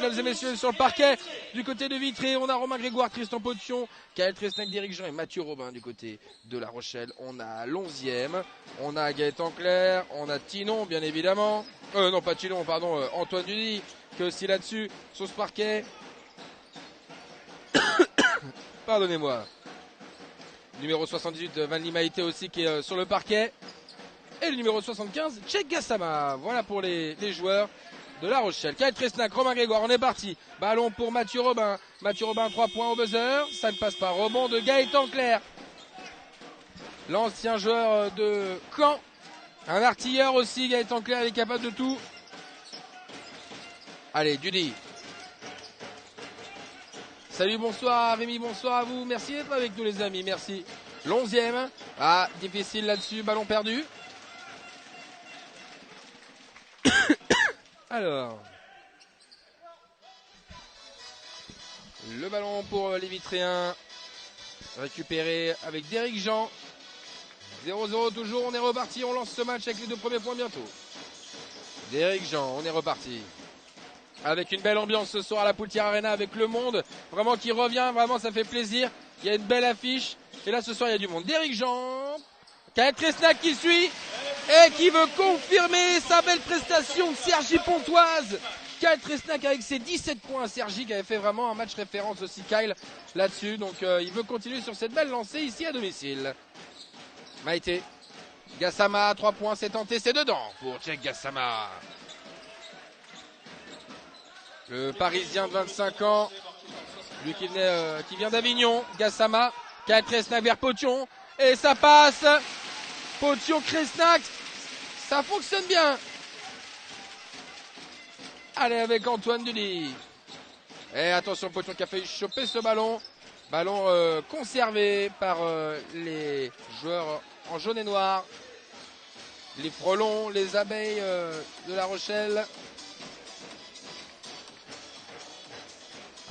Mesdames et messieurs, sur le parquet, du côté de Vitré, on a Romain Grégoire, Tristan Potion, Kael Tresnac, Derrick Jean et Mathieu Robin du côté de La Rochelle. On a l'11e, on a Gaëtan Clerc, on a Tinon bien évidemment. Non pas Tinon, pardon, Antoine Duny, qui est aussi là-dessus, sur ce parquet. Pardonnez-moi. Numéro 78, Van Limaïté aussi qui est sur le parquet. Et le numéro 75, Tchèque Gassama. Voilà pour les joueurs de La Rochelle. Kael Tresnac, Romain Grégoire, on est parti. Ballon pour Mathieu Robin. Mathieu Robin, 3 points au buzzer. Ça ne passe pas. Rebond de Gaëtan Clerc. L'ancien joueur de Caen. Un artilleur aussi, Gaëtan Clerc, il est capable de tout. Allez, Dudy. Salut, bonsoir Rémi, bonsoir à vous. Merci d'être avec nous les amis, merci. L'11e. Ah, difficile là-dessus, ballon perdu. Alors, le ballon pour les Vitréens, récupéré avec Derrick Jean. 0-0 toujours, on est reparti, on lance ce match avec les 2 premiers points bientôt. Derrick Jean, on est reparti. Avec une belle ambiance ce soir à la Poultière Arena avec le monde, vraiment qui revient, vraiment ça fait plaisir. Il y a une belle affiche, et là ce soir il y a du monde. Derrick Jean, Kael Tresnac qui suit. Et qui veut confirmer sa belle prestation, Sergi Pontoise. Kael Tresnac avec ses 17 points. Sergi qui avait fait vraiment un match référence aussi, Kyle, là-dessus. Donc il veut continuer sur cette belle lancée ici à domicile. Maïté. Gassama, 3 points, c'est tenté, c'est dedans pour Tchèque Gassama. Le Parisien de 25 ans, lui qui vient d'Avignon, Gassama. Kael Tresnac vers Potion. Et ça passe. Potion, Tresnac, ça fonctionne bien. Allez avec Antoine Duny. Et attention, Potion qui a failli choper ce ballon. Ballon conservé par les joueurs en jaune et noir. Les frelons, les abeilles de La Rochelle.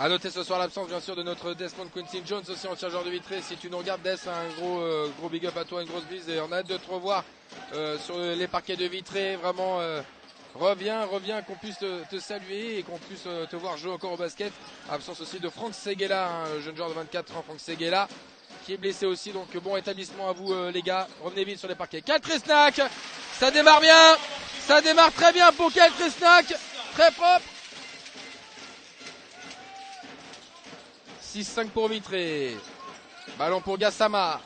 A noter ce soir l'absence bien sûr de notre Desmond Quincy Jones, aussi ancien joueur de Vitré. Si tu nous regardes Des, un gros big up à toi, une grosse bise, et on a hâte de te revoir sur les parquets de Vitré. Vraiment reviens, qu'on puisse te saluer et qu'on puisse te voir jouer encore au basket. Absence aussi de Franck Seguela, un jeune joueur de 24 ans, Franck Seguela, qui est blessé aussi. Donc bon établissement à vous les gars, revenez vite sur les parquets. Kael Tresnac, ça démarre bien, ça démarre très bien pour Kael Tresnac, très propre. 6-5 pour Vitré. Ballon pour Gassama.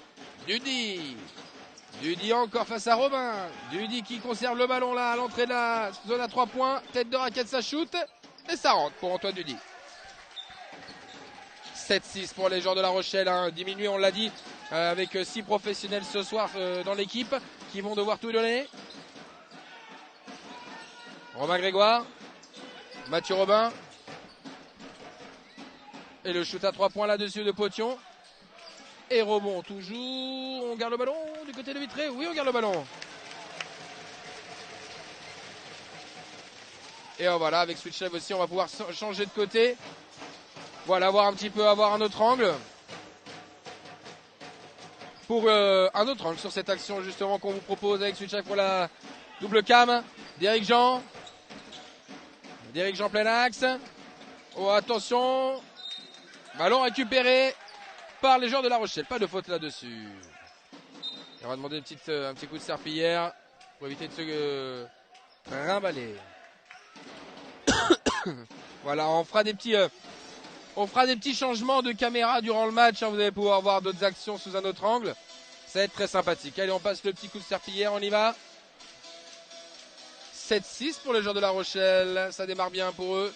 Dudy. Dudy encore face à Robin. Dudy qui conserve le ballon là à l'entrée de la zone à 3 points. Tête de raquette, ça shoot. Et ça rentre pour Antoine Dudy. 7-6 pour les joueurs de La Rochelle. Hein. Diminué, on l'a dit, avec 6 professionnels ce soir dans l'équipe qui vont devoir tout donner. Romain Grégoire. Mathieu Robin. Et le shoot à 3 points là-dessus de Potion. Et rebond toujours. On garde le ballon du côté de Vitré. Oui, on garde le ballon. Et voilà, avec Switch Live aussi, on va pouvoir changer de côté. Voilà, avoir un autre angle. Pour un autre angle sur cette action justement qu'on vous propose avec Switch Live pour la double cam. Derrick Jean. Derrick Jean plein axe. Oh, attention. Ballon récupéré par les joueurs de La Rochelle. Pas de faute là-dessus. On va demander un petit coup de serpillière pour éviter de se trimballer. Voilà, on fera des petits changements de caméra durant le match. Hein. Vous allez pouvoir voir d'autres actions sous un autre angle. Ça va être très sympathique. Allez, on passe le petit coup de serpillière, on y va. 7-6 pour les joueurs de La Rochelle. Ça démarre bien pour eux.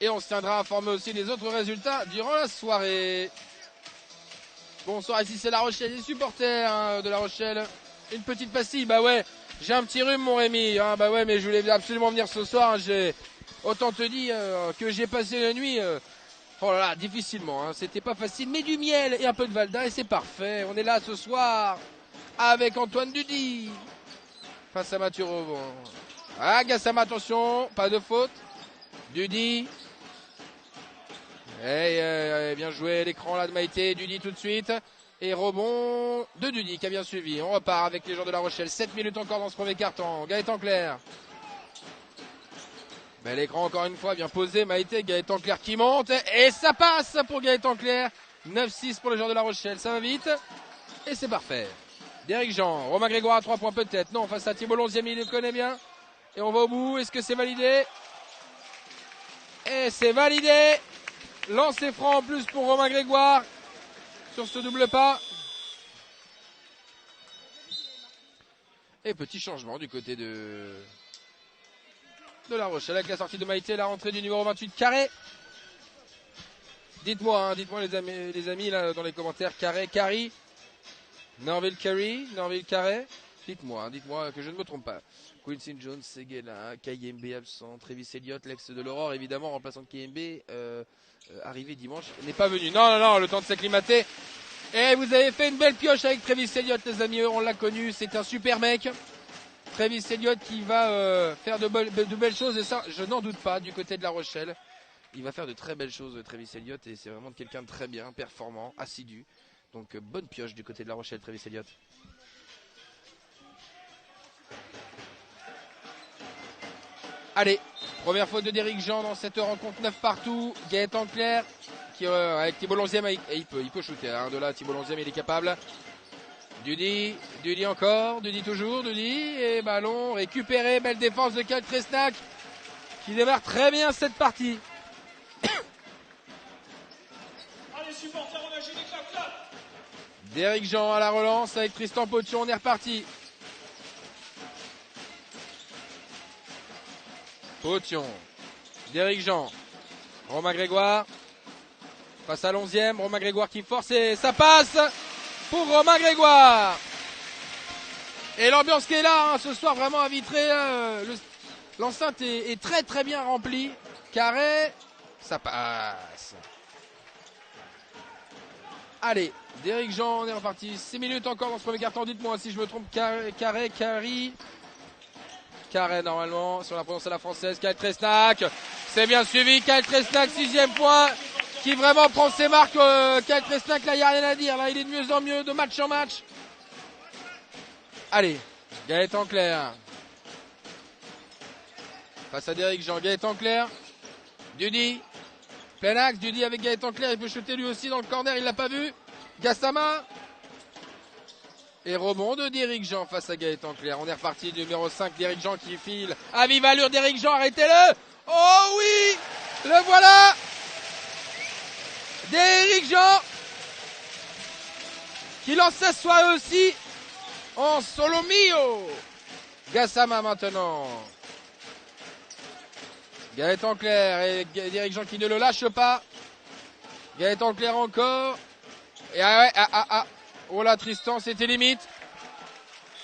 Et on se tiendra informé aussi des autres résultats durant la soirée. Bonsoir, ici c'est La Rochelle, les supporters hein, de La Rochelle. Une petite pastille, bah ouais, j'ai un petit rhume mon Rémi. Hein, bah ouais, mais je voulais absolument venir ce soir. Hein, autant te dire que j'ai passé la nuit, oh là là, difficilement. Hein, c'était pas facile, mais du miel et un peu de Valda et c'est parfait. On est là ce soir avec Antoine Dudy. Face à Mathieu Robin. Ah, Gassama, attention, pas de faute. Dudy. Bien joué, l'écran là de Maïté, Dudy tout de suite. Et rebond de Dudy qui a bien suivi. On repart avec les joueurs de La Rochelle. 7 minutes encore dans ce premier quart-temps. Gaëtan Clerc. Bel écran encore une fois, bien posé. Maïté, Gaëtan Claire qui monte. Et ça passe pour Gaëtan Claire. 9-6 pour les joueurs de La Rochelle. Ça va vite. Et c'est parfait. Derrick Jean, Romain Grégoire à 3 points peut-être. Non, face à Thibault Lonziemi, il le connaît bien. Et on va au bout. Est-ce que c'est validé? Et c'est validé. Lancer franc en plus pour Romain Grégoire. Sur ce double pas. Et petit changement du côté de La Rochelle avec la sortie de Maïté, la rentrée du numéro 28 Carré. Dites-moi les amis là dans les commentaires, Carré, Carry, Norville Carey, Norville Carré. Dites-moi que je ne me trompe pas. Quincy Jones, Seguela, Kayembe absent, Travis Elliott, l'ex de l'Aurore évidemment remplaçant de Kayembe, arrivé dimanche, n'est pas venu. Non, le temps de s'acclimater. Et vous avez fait une belle pioche avec Travis Elliott les amis, on l'a connu, c'est un super mec. Travis Elliott qui va faire de belles choses et ça je n'en doute pas du côté de La Rochelle. Il va faire de très belles choses Travis Elliott et c'est vraiment quelqu'un de très bien, performant, assidu. Donc bonne pioche du côté de La Rochelle Travis Elliott. Allez, première faute de Derrick Jean dans cette rencontre 9 partout. Gaëtan Claire qui avec Thibault Lonziemi, il peut shooter. Hein, de là Thibault Lonziemi il est capable. Dudy encore, Dudy toujours, Dudy, et ballon récupéré, belle défense de Kyle Tresnac, qui démarre très bien cette partie. Allez supporters, on agit les clap. Derrick Jean à la relance avec Tristan Potion, on est reparti. Potion, Derrick Jean, Romain Grégoire, passe à l'11e, Romain Grégoire qui force et ça passe pour Romain Grégoire. Et l'ambiance qui est là ce soir vraiment à Vitré, l'enceinte est très très bien remplie. Carré, ça passe. Allez, Derrick Jean, on est reparti. 6 minutes encore dans ce premier quart-temps, dites-moi si je me trompe. Carré normalement, sur la prononce à la française. Kyle Tresnac, c'est bien suivi. Kyle Tresnac, 6e point, qui vraiment prend ses marques. Kyle Tresnac, là il n'y a rien à dire. Là il est de mieux en mieux, de match en match. Allez, Gaëtan Claire. Face à Derrick Jean, Gaëtan Claire. Dudy. Plein axe, Dudy avec Gaëtan Claire. Il peut shooter lui aussi dans le corner, il l'a pas vu. Gassama. Et rebond de Derrick Jean face à Gaëtan Claire. On est reparti du numéro 5, Derrick Jean qui file. À vive allure, Derrick Jean, arrêtez-le. Oh oui, le voilà. Derrick Jean qui lance sa soie aussi en solo mio. Gassama maintenant. Gaëtan Claire et Derrick Jean qui ne le lâche pas. Gaëtan Claire encore. Et oh là Tristan, c'était limite.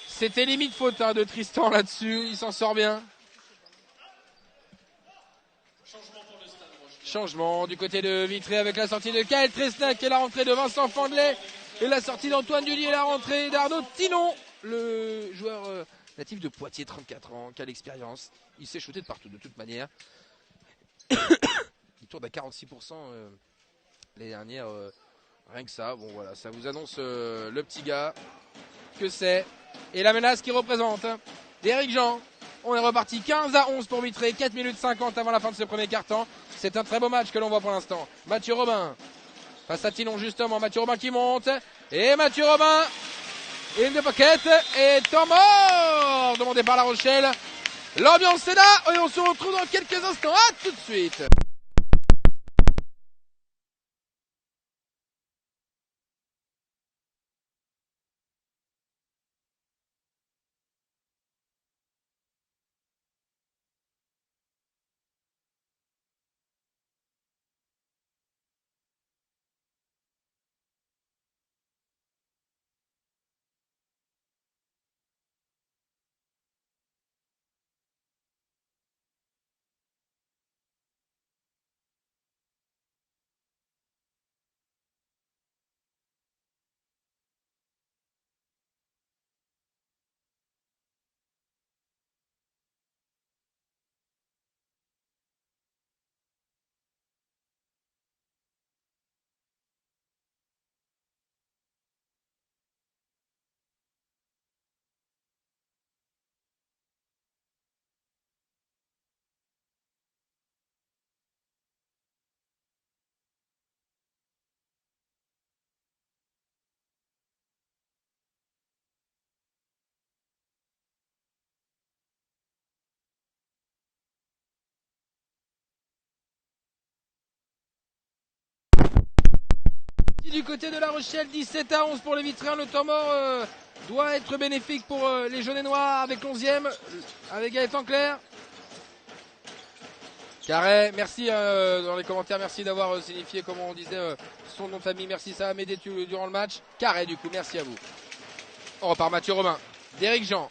C'était limite faute de Tristan là-dessus. Il s'en sort bien. Changement du côté de Vitré avec la sortie de Kyle Tresnac et la rentrée de Vincent Fandlet. Et la sortie d'Antoine Dudy et la rentrée d'Arnaud Tinon. Le joueur natif de Poitiers, 34 ans, qui a l'expérience. Il s'est shooté de partout de toute manière. Il tourne à 46% l'année dernière. Rien que ça, bon voilà, ça vous annonce le petit gars que c'est. Et la menace qui représente Derrick Jean. On est reparti 15-11 pour Vitré, 4 minutes 50 avant la fin de ce premier quart-temps. C'est un très beau match que l'on voit pour l'instant. Mathieu Robin face à Tinon justement, Mathieu Robin qui monte. Et Mathieu Robin, in the pocket, et temps mort demandé par La Rochelle. L'ambiance est là et on se retrouve dans quelques instants. À tout de suite. Du côté de La Rochelle, 17-11 pour les Vitréens. Le temps mort doit être bénéfique pour les jaunes et noirs avec l'11e, avec Gaëtan Clerc. Carré, merci dans les commentaires, merci d'avoir signifié, comme on disait, son nom de famille. Merci, ça va m'aider durant le match. Carré, du coup, merci à vous. On repart Mathieu Robin, Derrick Jean,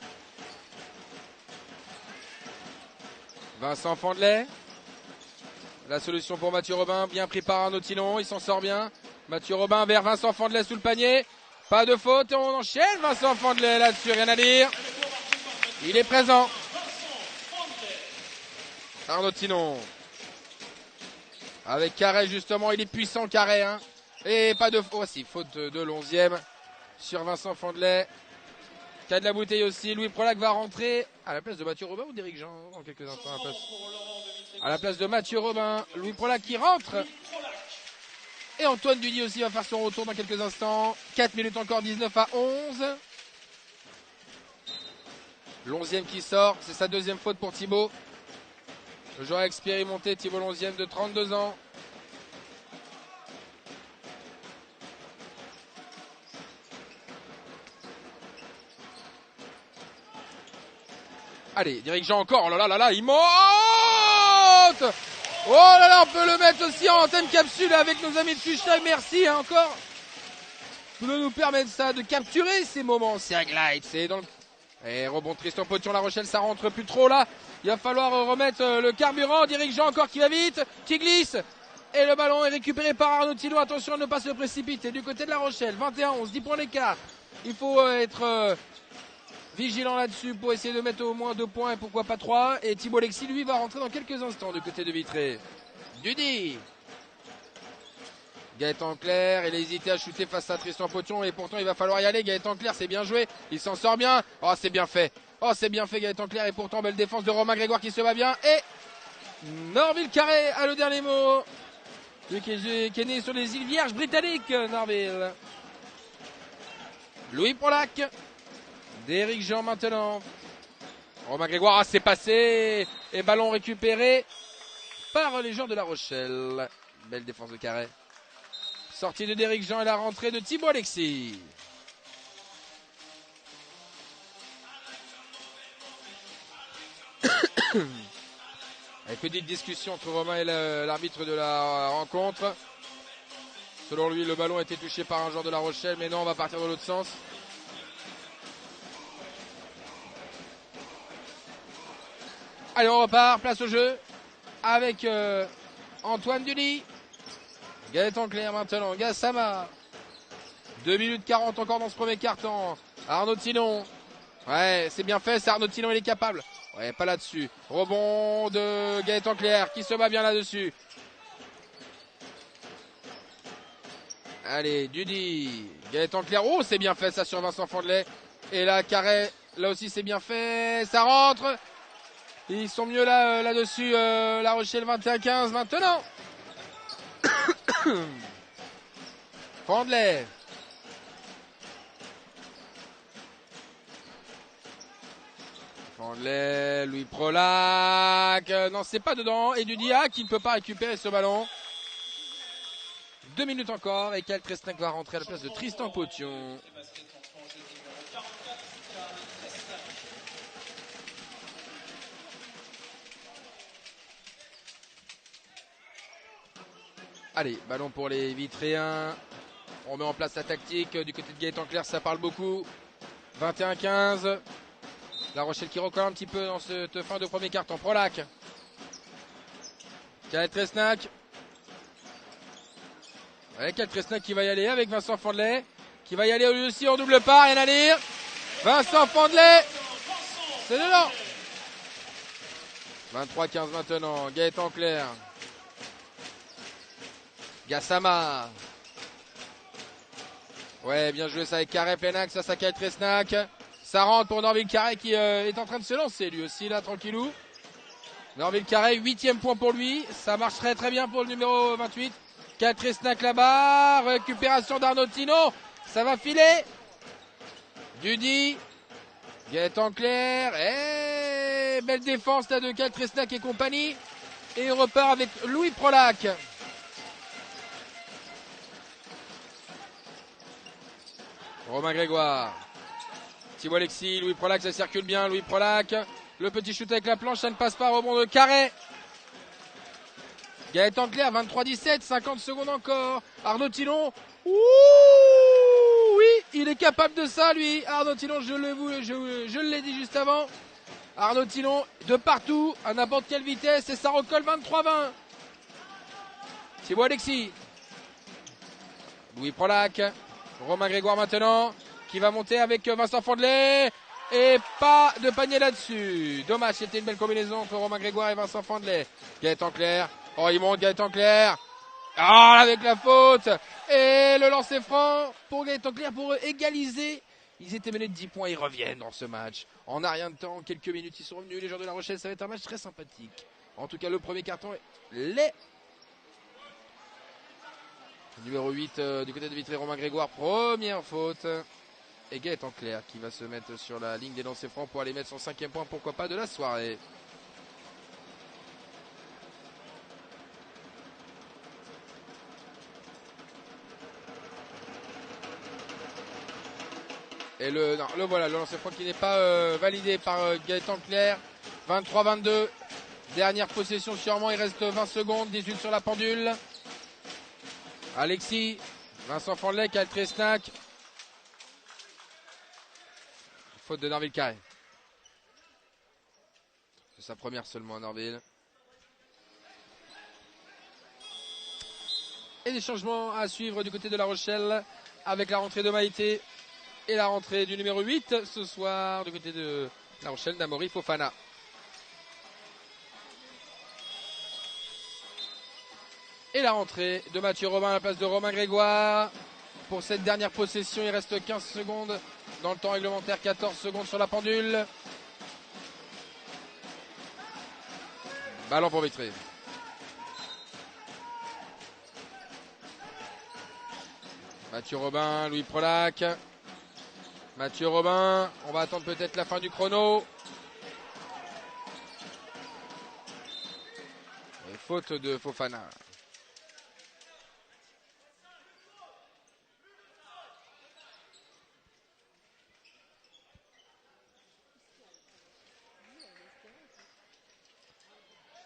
Vincent Fandelet. La solution pour Mathieu Robin, bien pris par Arnaud Tilon, il s'en sort bien. Mathieu Robin vers Vincent Fandelet sous le panier. Pas de faute et on enchaîne Vincent Fandelet là-dessus, rien à dire. Il est présent. Arnaud Tilon. Avec Carré justement, il est puissant Carré. Hein. Et pas de faute. Oh, si, faute de l'11e sur Vincent Fandelet. Cas de la bouteille aussi. Louis Prolac va rentrer à la place de Mathieu Robin ou d'Éric Jean dans quelques instants. À la place de Mathieu Robin. Louis Prolac qui rentre. Et Antoine Dudy aussi va faire son retour dans quelques instants. 4 minutes encore, 19-11. L'11e qui sort. C'est sa deuxième faute pour Thibaut. Le joueur expérimenté, Thibaut l'11e de 32 ans. Allez, Derrick Jean encore. Oh là là là là, il monte! Oh là là, on peut le mettre aussi en antenne capsule avec nos amis de Fuchside. Merci hein, encore. Vous nous permettre ça, de capturer ces moments. C'est un glide, c'est dans le... Et rebond Tristan Potion, La Rochelle, ça rentre plus trop là. Il va falloir remettre le carburant. Derrick Jean encore qui va vite, qui glisse. Et le ballon est récupéré par Arnaud Tilon. Attention à ne pas se précipiter du côté de La Rochelle. 21-11, 10 points d'écart. Il faut être vigilant là-dessus pour essayer de mettre au moins 2 points et pourquoi pas 3. Et Thibaut Alexis, lui, va rentrer dans quelques instants du côté de Vitré. Dudy. Gaëtan Clerc, il a hésité à shooter face à Tristan Potion et pourtant il va falloir y aller. Gaëtan Clerc, c'est bien joué, il s'en sort bien. Oh, c'est bien fait. Oh, c'est bien fait Gaëtan Clerc et pourtant belle défense de Romain Grégoire qui se bat bien. Et Norville Carré a le dernier mot. Lui qui est né sur les îles Vierges britanniques, Norville. Louis Prolac. Derrick Jean maintenant. Romain Grégoire, c'est passé. Et ballon récupéré par les joueurs de La Rochelle. Belle défense de Carré. Sortie de Derrick Jean et la rentrée de Thibaut Alexis. Avec petite discussion entre Romain et l'arbitre de la rencontre. Selon lui, le ballon a été touché par un joueur de La Rochelle, mais non, on va partir dans l'autre sens. Allez, on repart, place au jeu avec Antoine Dudy. Gaëtan Clerc maintenant, Gassama. 2 minutes 40 encore dans ce premier quart-temps. Arnaud Tilon. Ouais, c'est bien fait, c'est Arnaud Tilon, il est capable. Ouais, pas là-dessus. Rebond de Gaëtan Clerc qui se bat bien là-dessus. Allez, Dudy. Gaëtan Clerc. Oh, c'est bien fait ça sur Vincent Fandelet. Et là, Carré, là aussi c'est bien fait. Ça rentre. Ils sont mieux là-dessus. La Rochelle 21-15 maintenant. Fandelet. Fandelet, Louis Prolac. Non, c'est pas dedans. Et Dudia qui ne peut pas récupérer ce ballon. 2 minutes encore. Et Kyle Tresnac va rentrer à la place de Tristan Potion. Allez, ballon pour les Vitréens. On met en place la tactique. Du côté de Gaëtan Clerc, ça parle beaucoup. 21-15. La Rochelle qui recolle un petit peu dans cette fin de premier quart-temps. Prolac. Kyle Tresnac. Avec Kyle Tresnac qui va y aller avec Vincent Fandelet. Qui va y aller aussi en double part. Rien à dire. Vincent Fandelet. C'est dedans. 23-15 maintenant. Gaëtan Clerc. Gassama. Ouais, bien joué ça avec Carré, Plenac, ça Kyle Tresnac. Ça rentre pour Norville Carré qui est en train de se lancer lui aussi là, tranquillou. Norville Carré, 8e point pour lui. Ça marche très très bien pour le numéro 28. Kyle Tresnac là-bas. Récupération d'Arnaud Tilon. Ça va filer. Dudy. Gaëtan Clerc. Et belle défense là de Kyle Tresnac et compagnie. Et on repart avec Louis Prolac. Romain Grégoire. Thibaut Alexis, Louis Prolac, ça circule bien. Louis Prolac. Le petit shoot avec la planche, ça ne passe pas. Rebond de Carré. Gaëtan Clerc, 23-17, 50 secondes encore. Arnaud Tillon. Ouh, oui, il est capable de ça, lui. Arnaud Tillon, je l'ai dit juste avant. Arnaud Tillon, de partout, à n'importe quelle vitesse, et ça recolle 23-20. Thibaut Alexis. Louis Prolac. Romain Grégoire maintenant, qui va monter avec Vincent Fondelet. Et pas de panier là-dessus. Dommage, c'était une belle combinaison entre Romain Grégoire et Vincent Fondelet. Gaëtan Clerc. Oh, il monte Gaëtan Clerc. Oh, avec la faute. Et le lancer franc pour Gaëtan Clerc pour égaliser. Ils étaient menés de 10 points, ils reviennent dans ce match. En a rien de temps, quelques minutes, ils sont revenus. Les joueurs de La Rochelle, ça va être un match très sympathique. En tout cas, le premier carton est laid. Numéro 8 du côté de Vitré, Romain Grégoire, première faute. Et Gaëtan Clerc qui va se mettre sur la ligne des lancers francs pour aller mettre son 5e point, pourquoi pas, de la soirée. Et le voilà, le lancer franc qui n'est pas validé par Gaëtan Clerc. 23-22. Dernière possession sûrement, il reste 20 secondes, 18 sur la pendule. Alexis, Vincent Fondelet, Altresnac. Faute de Norville Carré. C'est sa première seulement à Norville. Et des changements à suivre du côté de La Rochelle avec la rentrée de Maïté et la rentrée du numéro 8 ce soir du côté de La Rochelle, d'Amaury Fofana. Et la rentrée de Mathieu Robin à la place de Romain Grégoire. Pour cette dernière possession, il reste 15 secondes dans le temps réglementaire, 14 secondes sur la pendule. Ballon pour Vitré. Mathieu Robin, Louis Prolac. Mathieu Robin, on va attendre peut-être la fin du chrono. Et faute de Fofana.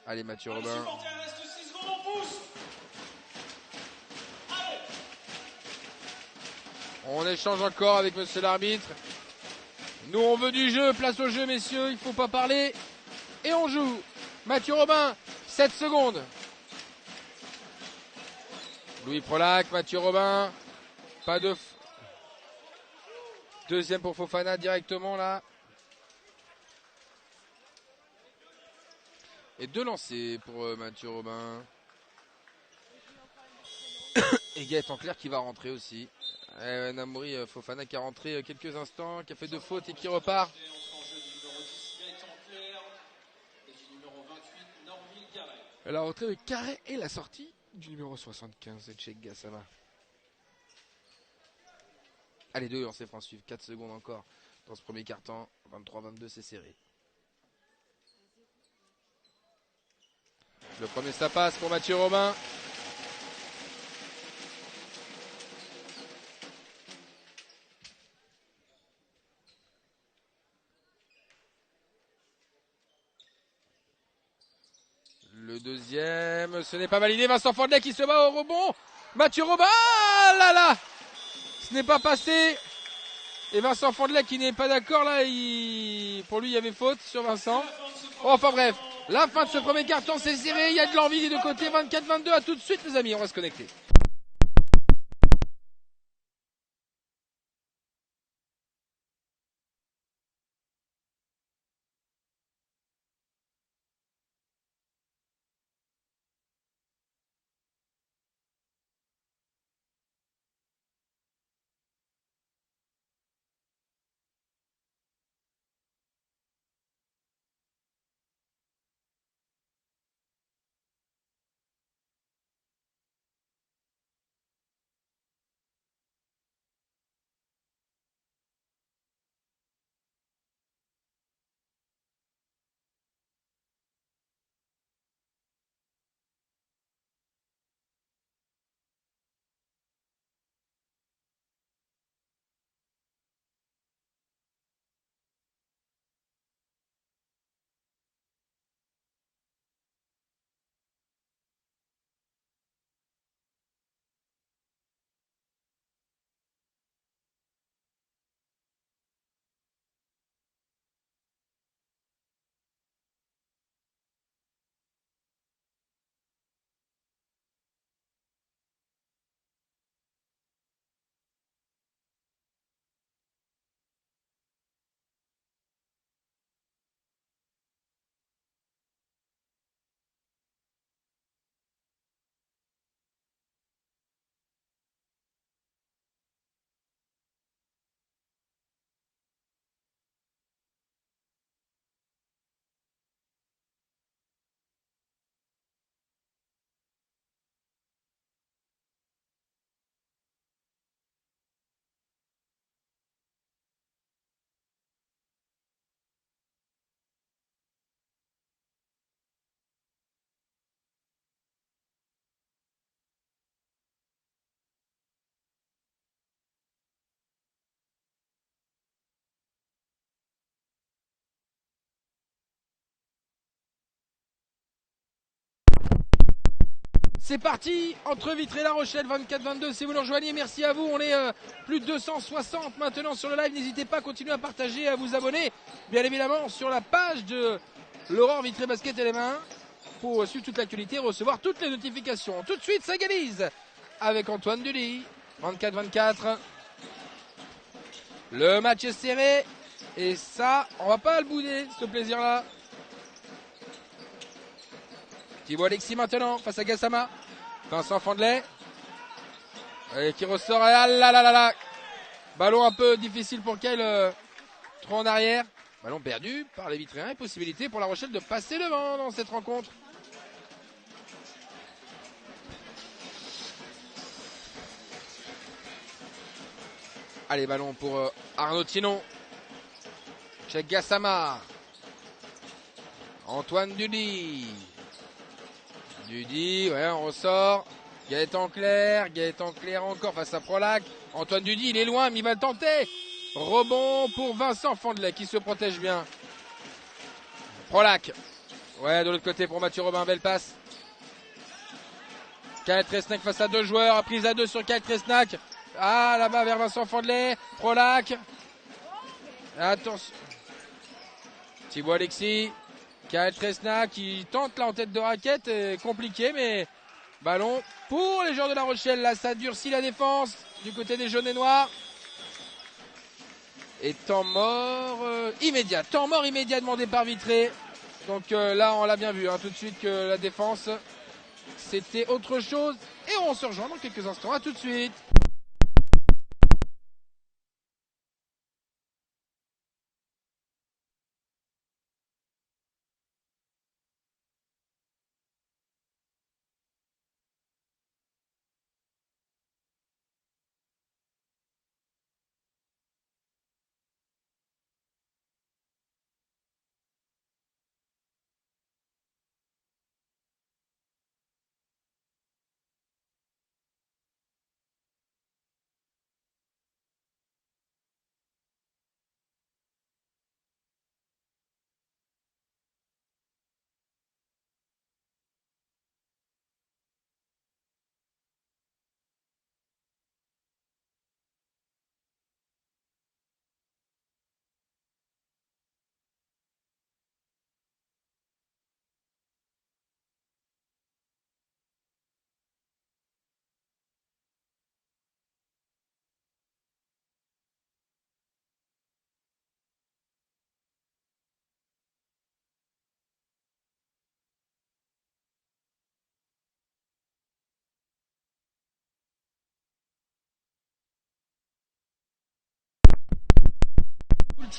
Allez, Mathieu Robin. On échange encore avec monsieur l'arbitre. Nous, on veut du jeu. Place au jeu, messieurs. Il ne faut pas parler. Et on joue. Mathieu Robin, 7 secondes. Louis Prolac, Mathieu Robin. Pas de... Deuxième pour Fofana directement, là. Et 2 lancers pour Mathieu Robin. Et Gaëtan Clerc qui va rentrer aussi. Namori Fofana qui a rentré quelques instants, qui a fait 2 fautes et qui repart. La rentrée de Carré et la sortie du numéro 75 de Cheikh Gassama. Allez, 2 lancers francs suivent, 4 secondes encore dans ce premier quart-temps. 23-22, c'est serré. Le premier, ça passe pour Mathieu Robin. Le deuxième, ce n'est pas validé. Vincent Fondelet qui se bat au rebond. Mathieu Robin, ah là là, ce n'est pas passé. Et Vincent Fondelet qui n'est pas d'accord là, pour lui il y avait faute sur Vincent. Enfin bref, la fin de ce premier carton, c'est serré, il y a de l'envie des deux côtés. 24-22, à tout de suite les amis, on va se connecter. C'est parti entre Vitré et La Rochelle, 24-22 si vous nous rejoignez, merci à vous, on est plus de 260 maintenant sur le live, n'hésitez pas à continuer à partager et à vous abonner, bien évidemment sur la page de l'Aurore Vitré Basket et les mains, pour suivre toute l'actualité et recevoir toutes les notifications. Tout de suite ça égalise avec Antoine Duly, 24-24, le match est serré et ça, on va pas le bouder ce plaisir là. Thibaut Alexis maintenant face à Gassama. Vincent Fandlet. Et qui ressort. Ah là là là là. Ballon un peu difficile pour Kyle. Trop en arrière. Ballon perdu par les Vitréens. Et possibilité pour La Rochelle de passer devant dans cette rencontre. Allez, ballon pour Arnaud Thinon. Chez Gassama. Antoine Duly. Dudy, ouais, on ressort. Gaëtan Clair encore face à Prolac. Antoine Dudy, il est loin, mais il va le tenter. Rebond pour Vincent Fandlet qui se protège bien. Prolac. Ouais, de l'autre côté pour Mathieu Robin, belle passe. Kyle Tresnac face à deux joueurs, prise à deux sur Kyle Tresnac. Ah, là-bas vers Vincent Fandlet. Prolac. Attention. Thibaut Alexis. Kyle Tresnac qui tente là en tête de raquette, compliqué, mais ballon pour les joueurs de La Rochelle. Là, ça durcit la défense du côté des jaunes et noirs. Et temps mort immédiat. Temps mort immédiat demandé par Vitré. Donc là, on l'a bien vu, hein, tout de suite que la défense, c'était autre chose. Et on se rejoint dans quelques instants. À tout de suite.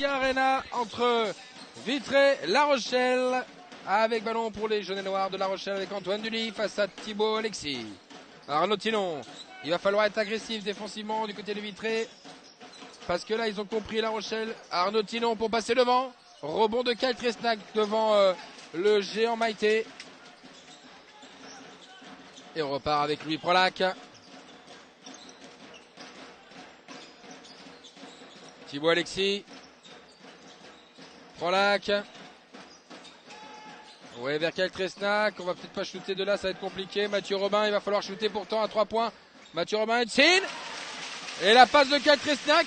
Arena entre Vitré, La Rochelle, avec ballon pour les jaunes et noirs de La Rochelle avec Antoine Duly face à Thibaut Alexis. Arnaud Thinon, il va falloir être agressif défensivement du côté de Vitré, parce que là ils ont compris La Rochelle. Arnaud Thinon pour passer devant, rebond de Kyle Tresnac devant le géant Maïté. Et on repart avec Louis Prolac. Thibaut Alexis. Prolac. Ouais, vers Kyle Tresnac. On va peut-être pas shooter de là, ça va être compliqué. Mathieu Robin, il va falloir shooter pourtant à 3 points. Mathieu Robin, Edsin. Et la passe de Kyle Tresnac,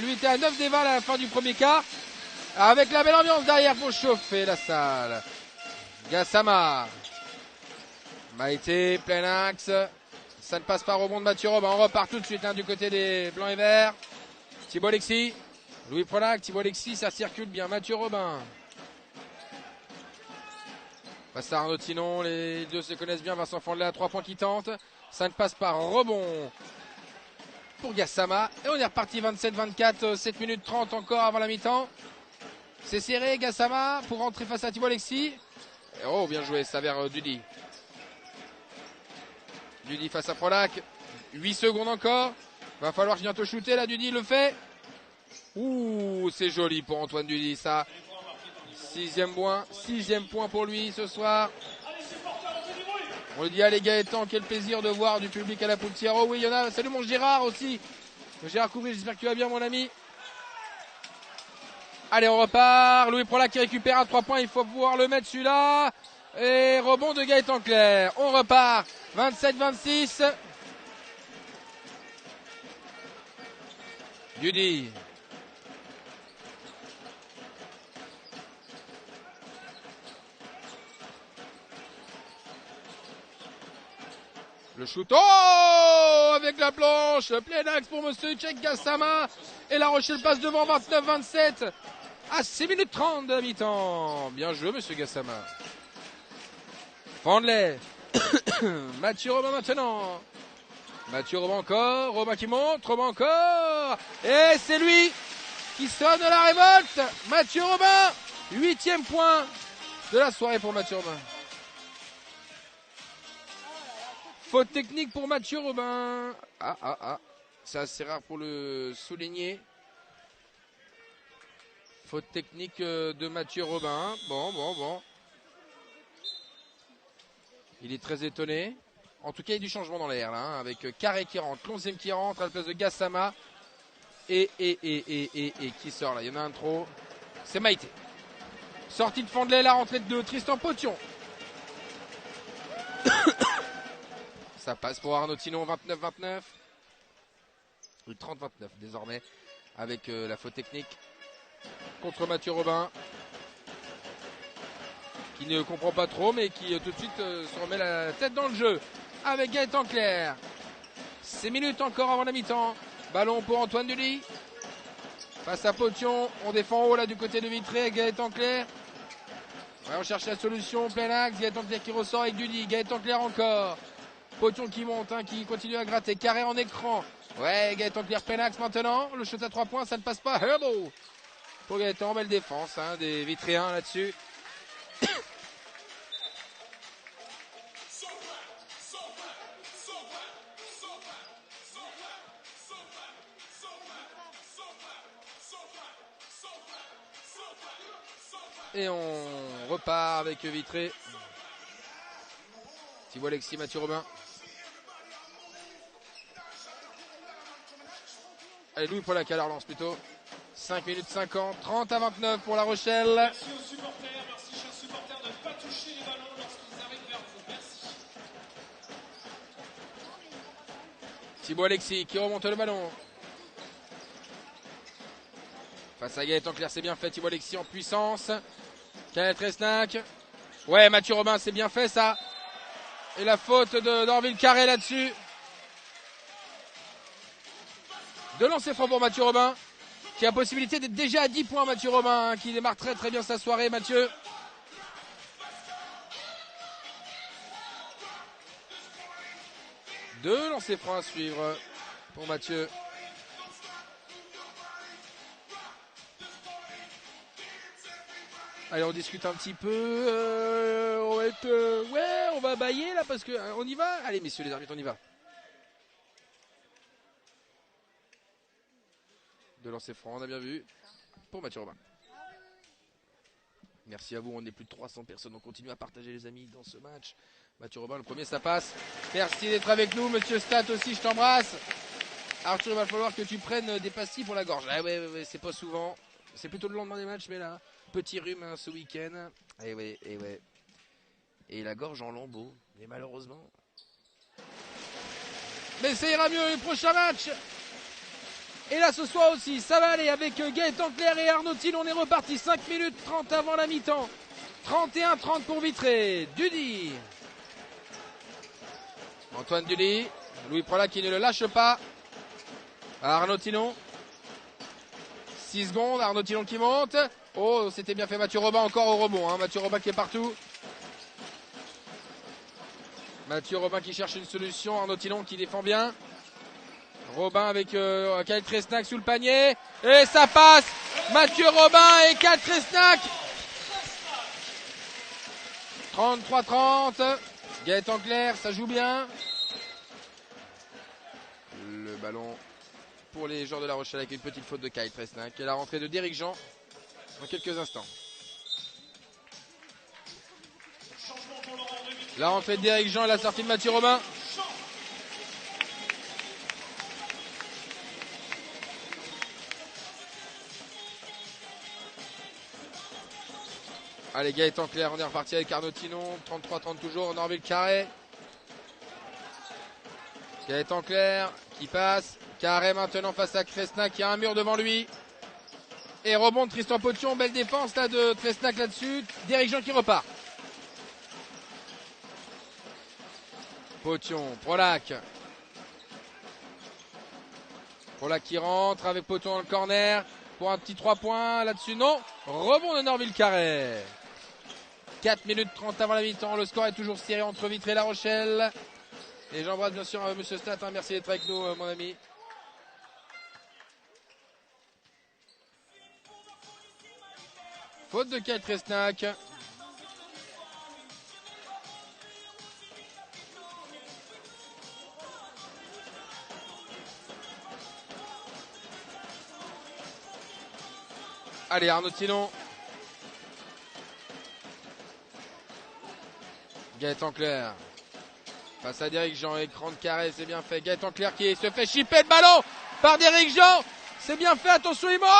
lui était à 9 des 20 à la fin du premier quart. Avec la belle ambiance derrière pour chauffer la salle. Gassama. Maïté, plein axe. Ça ne passe pas, rebond de Mathieu Robin. On repart tout de suite du côté des blancs et verts. Thibaut Alexis. Louis Prolac, Thibaut Alexis, ça circule bien. Mathieu Robin. Face à Arnaud Thinon, les deux se connaissent bien. Vincent Fandlet à 3 points qui tente. Ça ne passe pas, rebond pour Gassama. Et on est reparti 27-24, 7 minutes 30 encore avant la mi-temps. C'est serré, Gassama pour rentrer face à Thibaut Alexis. Oh, bien joué, ça vers Dudy. Dudy face à Prolac. 8 secondes encore. Va falloir bientôt shooter là, Dudy le fait. Ouh, c'est joli pour Antoine Dudy, ça. Sixième point pour lui ce soir. On lui dit, allez Gaëtan, quel plaisir de voir du public à la Poutière. Oh oui, il y en a. Salut mon Gérard aussi. Gérard Couvry, j'espère que tu vas bien mon ami. Allez, on repart. Louis Prolac qui récupère à 3 points. Il faut pouvoir le mettre celui-là. Et rebond de Gaëtan Clerc. On repart. 27-26. Dudy. Le shoot. Oh, avec la planche. Plein axe pour monsieur Tchèque Gassama. Et La Rochelle passe devant 29-27. À 6 minutes 30 de la mi-temps. Bien joué, monsieur Gassama. Fandley. Mathieu Robin maintenant. Mathieu Robin encore. Robin qui monte. Robin encore. Et c'est lui qui sonne la révolte. Mathieu Robin. 8e point de la soirée pour Mathieu Robin. Faute technique pour Mathieu Robin. C'est assez rare pour le souligner. Faute technique de Mathieu Robin. Bon. Il est très étonné. En tout cas, il y a du changement dans l'air, là, hein, avec Carré qui rentre, Clonzem qui rentre à la place de Gassama. Et qui sort là. Il y en a un trop. C'est Maïté. Sortie de Fandley, la rentrée de Tristan Potion. Ça passe pour Arnaud Tinon, 29-29. Oui, 30-29 désormais, avec la faute technique contre Mathieu Robin. Qui ne comprend pas trop, mais qui tout de suite se remet la tête dans le jeu. Avec Gaëtan Clerc. 6 minutes encore avant la mi-temps. Ballon pour Antoine Duly. Face à Potion. On défend haut là du côté de Vitré avec Gaëtan Clerc. Ouais, on cherche la solution. Plein axe. Gaëtan Clerc qui ressort avec Duly. Gaëtan Clerc encore. Potion qui monte, hein, qui continue à gratter. Carré en écran. Ouais, Gaëtan Clerc plein axe maintenant. Le shoot à 3 points, ça ne passe pas. Beau pour Gaëtan, belle défense hein, des Vitréens là-dessus. Et on repart avec Vitré. Thibaut Alexis, Mathieu Robin. Allez, Louis Paul à la relance plutôt. 5 minutes 50, 30-29 pour La Rochelle. Merci aux supporters, merci chers supporters de ne pas toucher les ballons lorsqu'ils arrivent vers vous. Merci. Thibaut Alexis qui remonte le ballon. Face à Gaëtan Clerc, c'est bien fait. Thibaut Alexis en puissance. Kenneth Resnac. Ouais, Mathieu Robin, c'est bien fait ça. Et la faute d'Orville Carré là-dessus. De lancer franc pour Mathieu Robin. Qui a possibilité d'être déjà à 10 points, Mathieu Robin. Hein, qui démarre très très bien sa soirée, Mathieu. Deux lancers francs à suivre pour Mathieu. Allez, on discute un petit peu. On va être, ouais, on va bailler là parce que on y va. Allez, messieurs les arbitres, on y va. De lancer franc, on a bien vu pour Mathieu Robin. Merci à vous, on est plus de 300 personnes. On continue à partager les amis dans ce match. Mathieu Robin, le premier, ça passe. Merci d'être avec nous, monsieur Stat aussi, je t'embrasse. Arthur, il va falloir que tu prennes des pastilles pour la gorge. Ah ouais, c'est pas souvent. C'est plutôt le lendemain des matchs, mais là, petit rhume hein, ce week-end. Et ouais. Et la gorge en lambeaux. Mais malheureusement. Mais ça ira mieux les prochains matchs. Et là ce soir aussi, ça va aller avec Gaëtan Clerc et Arnaud Thiel. On est reparti 5 minutes 30 avant la mi-temps. 31-30 pour Vitré. Dudy. Antoine Duly. Louis Prola qui ne le lâche pas. Arnaud Thiel. 6 secondes, Arnaud Thiel qui monte. Oh, c'était bien fait Mathieu Robin encore au rebond. Hein. Mathieu Robin qui est partout. Mathieu Robin qui cherche une solution. Arnaud Thiel qui défend bien. Robin avec Kyle Tresnac sous le panier. Et ça passe. Mathieu Robin et Kyle Tresnac. 33-30. Gaëtan Clerc, ça joue bien. Le ballon pour les joueurs de La Rochelle avec une petite faute de Kyle Tresnac. Et la rentrée de Derrick Jean dans quelques instants. La rentrée de Derrick Jean et la sortie de Mathieu Robin. Allez, Gaëtan Claire, on est reparti avec Arnaud Tinon. 33-30 toujours, Norville Carré. Gaëtan Claire qui passe. Carré maintenant face à Kresnak qui a un mur devant lui. Et rebond de Tristan Potion. Belle défense là de Kresnak là-dessus. Derrick Jean qui repart. Potion, Prolac. Prolac qui rentre avec Potion dans le corner. Pour un petit 3 points là-dessus. Non. Rebond de Norville Carré. 4 minutes 30 avant la mi-temps. Le score est toujours serré entre Vitré et La Rochelle. Et j'embrasse bien sûr Monsieur Stat. Hein. Merci d'être avec nous, mon ami. Faute de Kyle Tresnac. Allez, Arnaud Tinon. Gaëtan Claire. Face à Derrick Jean, écran de Carré, c'est bien fait. Gaëtan Claire qui se fait chipper le ballon par Derrick Jean. C'est bien fait, attention, il monte.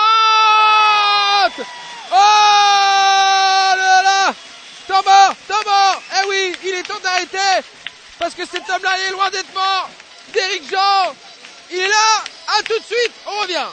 Oh là là. Temps mort. Eh oui, il est temps d'arrêter. Parce que cet homme-là, il est loin d'être mort. Derrick Jean, il est là. À tout de suite, on revient.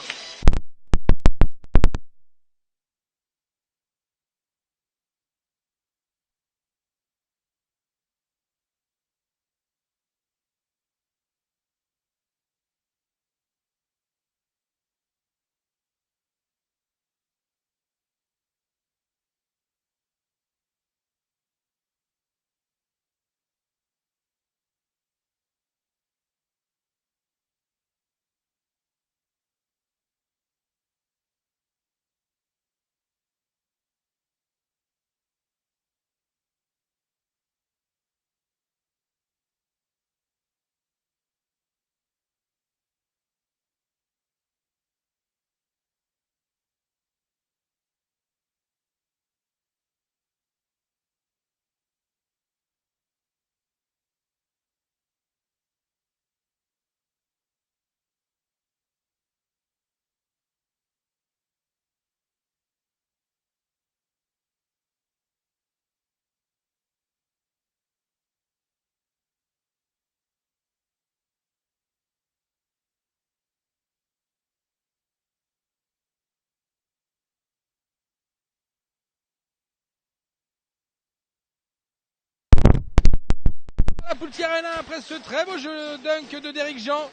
La Poultier Arena après ce très beau jeu dunk de Derrick Jean.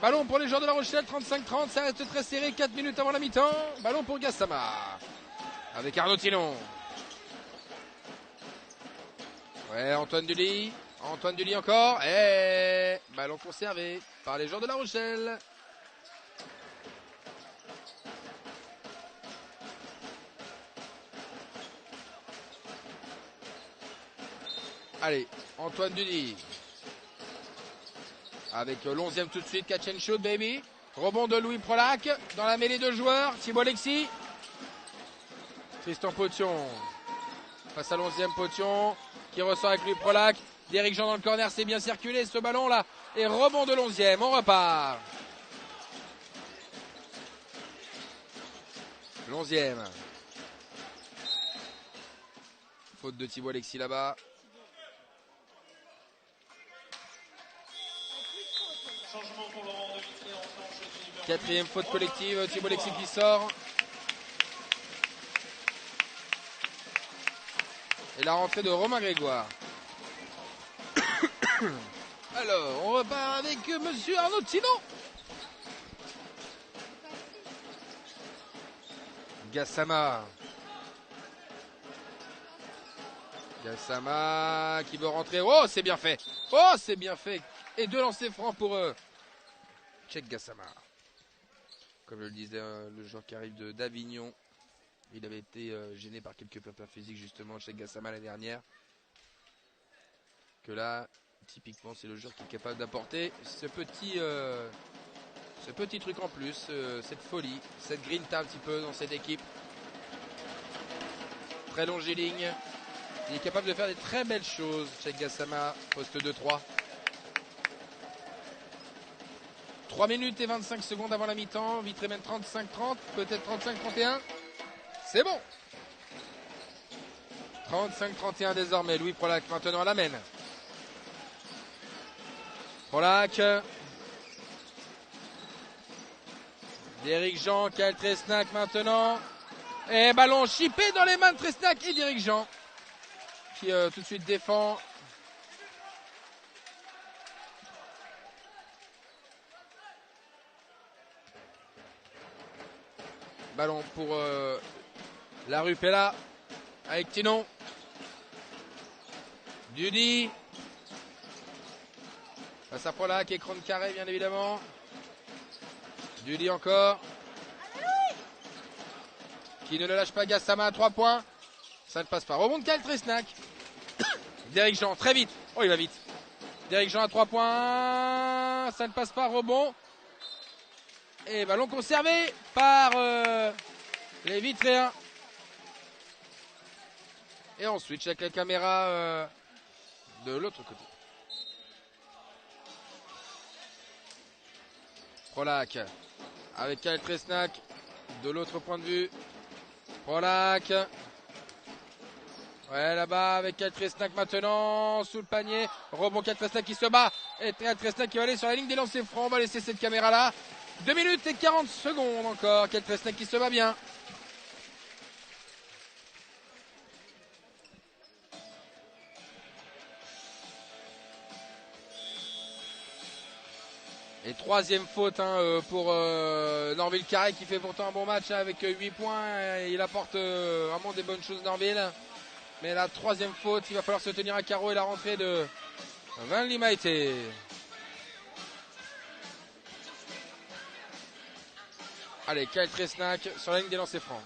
Ballon pour les joueurs de La Rochelle, 35-30, ça reste très serré, 4 minutes avant la mi-temps. Ballon pour Gassama. Avec Arnaud Tinon. Ouais, Antoine Dully encore. Et ballon conservé par les joueurs de La Rochelle. Allez, Antoine Dully. Avec l'11e tout de suite, catch and shoot, baby. Rebond de Louis Prolac dans la mêlée de joueurs. Thibaut Alexis. Tristan Potion. Face à l'11e Potion qui ressort avec Louis Prolac. Derrick Jean dans le corner, c'est bien circulé ce ballon là. Et rebond de l'11e, on repart. L'11e. Faute de Thibaut Alexis là-bas. Quatrième faute collective, Thibaut Alexis qui sort. Et la rentrée de Romain Grégoire. Alors, on repart avec monsieur Arnaud Tinon. Gassama. Gassama qui veut rentrer. Oh, c'est bien fait. Oh, c'est bien fait. Et 2 lancers francs pour eux. Check Gassama. Comme je le disais, le joueur qui arrive d'Avignon. Il avait été gêné par quelques pépins physiques justement chez Gassama l'année dernière. Que là, typiquement, c'est le joueur qui est capable d'apporter ce petit truc en plus, cette folie, cette grinta un petit peu dans cette équipe. Très longiligne. Il est capable de faire des très belles choses chez Gassama, poste 2-3. 3 minutes et 25 secondes avant la mi-temps. Vitré mène 35-30, peut-être 35-31. C'est bon. 35-31 désormais. Louis Prolac maintenant l'amène. Prolac. D'Éric Jean, Kyle Tresnack maintenant. Et ballon chippé dans les mains de Tresnack et d'Éric Jean. Qui tout de suite défend. Ballon pour la Rupella avec Tinon. Dudy. Face à Prolac, écran de carré bien évidemment. Dudy encore. Qui ne le lâche pas, Gassama à 3 points. Ça ne passe pas. Remonte Kyle Tresnack. D'Éric Jean, très vite. Oh, il va vite. D'Éric Jean à 3 points. Ça ne passe pas, rebond. Et ballon conservé par les Vitréens. Et on switch avec la caméra de l'autre côté. Prolac avec Kyle Tresnack de l'autre point de vue. Prolac. Ouais, là-bas avec Kyle Tresnack maintenant sous le panier. Rebond Kyle Tresnack qui se bat. Et Kyle Tresnack qui va aller sur la ligne des lancers francs. On va laisser cette caméra-là. 2 minutes et 40 secondes encore. Kyle Tresnack qui se bat bien. Et troisième faute pour Norville Carré qui fait pourtant un bon match avec 8 points. Il apporte vraiment des bonnes choses Norville. Mais la troisième faute, il va falloir se tenir à carreau et la rentrée de Van Limaite. Allez, Kyle Tresnack sur la ligne des lancers francs.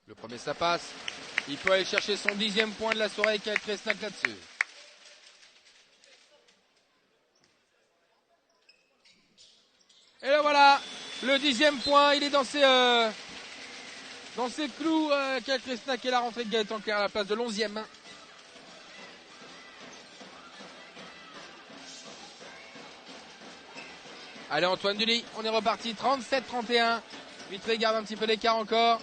Le premier ça passe. Il peut aller chercher son 10e point de la soirée, Kyle Tresnack là-dessus. Et là voilà, le 10e point, il est dans ses clous. Kyle Tresnack et la rentrée de Gaëtan Claire à la place de l'11e. Allez Antoine Duly, on est reparti, 37-31. Vitré garde un petit peu l'écart encore.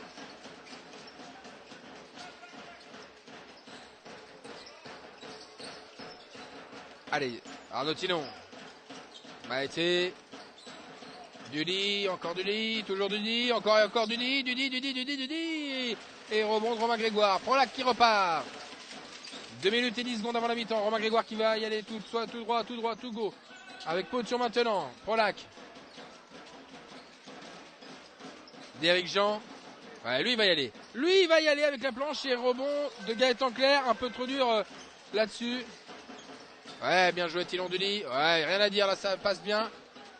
Allez, Arnaud Tinon. Maëté. Duly, encore Duly, toujours Duly, encore et encore Duly. Et rebond de Romain Grégoire. Prolac qui repart. 2 minutes et 10 secondes avant la mi-temps. Romain Grégoire qui va y aller tout droit, tout go. Avec Potion maintenant. Prolac. D'Éric Jean. Ouais, lui il va y aller. Lui il va y aller avec la planche et rebond de Gaëtan Claire. Un peu trop dur là-dessus. Ouais, bien joué Tilon Duly. Ouais, rien à dire là, ça passe bien.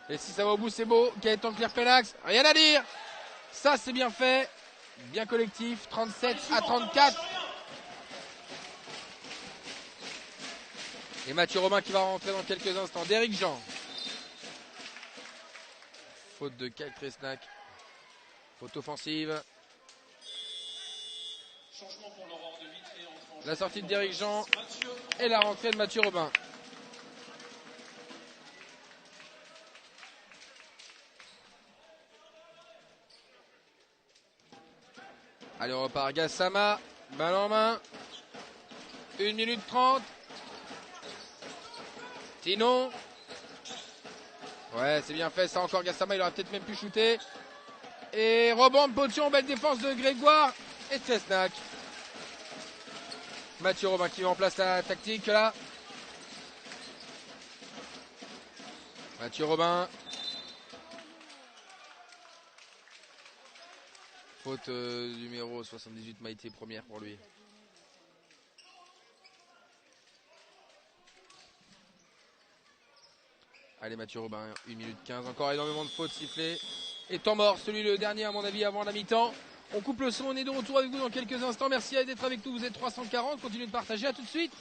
Et si ça va au bout, c'est beau. Gaëtan Claire Penax. Rien à dire. Ça c'est bien fait. Bien collectif. 37-34. Et Mathieu Robin qui va rentrer dans quelques instants. D'Éric Jean. Faute de Kyle Tresnack. Faute offensive. La sortie de D'Éric Jean. Et la rentrée de Mathieu Robin. Allez, on repart. Gassama. Balle en main. 1 minute 30. Tinon. Ouais, c'est bien fait. Ça encore Gassama. Il aurait peut-être même pu shooter. Et rebond de Potion. Belle défense de Grégoire. Et Tresnack. Mathieu Robin qui met en place la tactique là. Mathieu Robin. Faute numéro 78, Maïté première pour lui. Allez Mathieu Robin, 1 minute 15, encore énormément de fautes sifflées. Et temps mort, celui le dernier à mon avis avant la mi-temps. On coupe le son, on est de retour avec vous dans quelques instants. Merci d'être avec nous, vous êtes 340, continuez de partager, à tout de suite.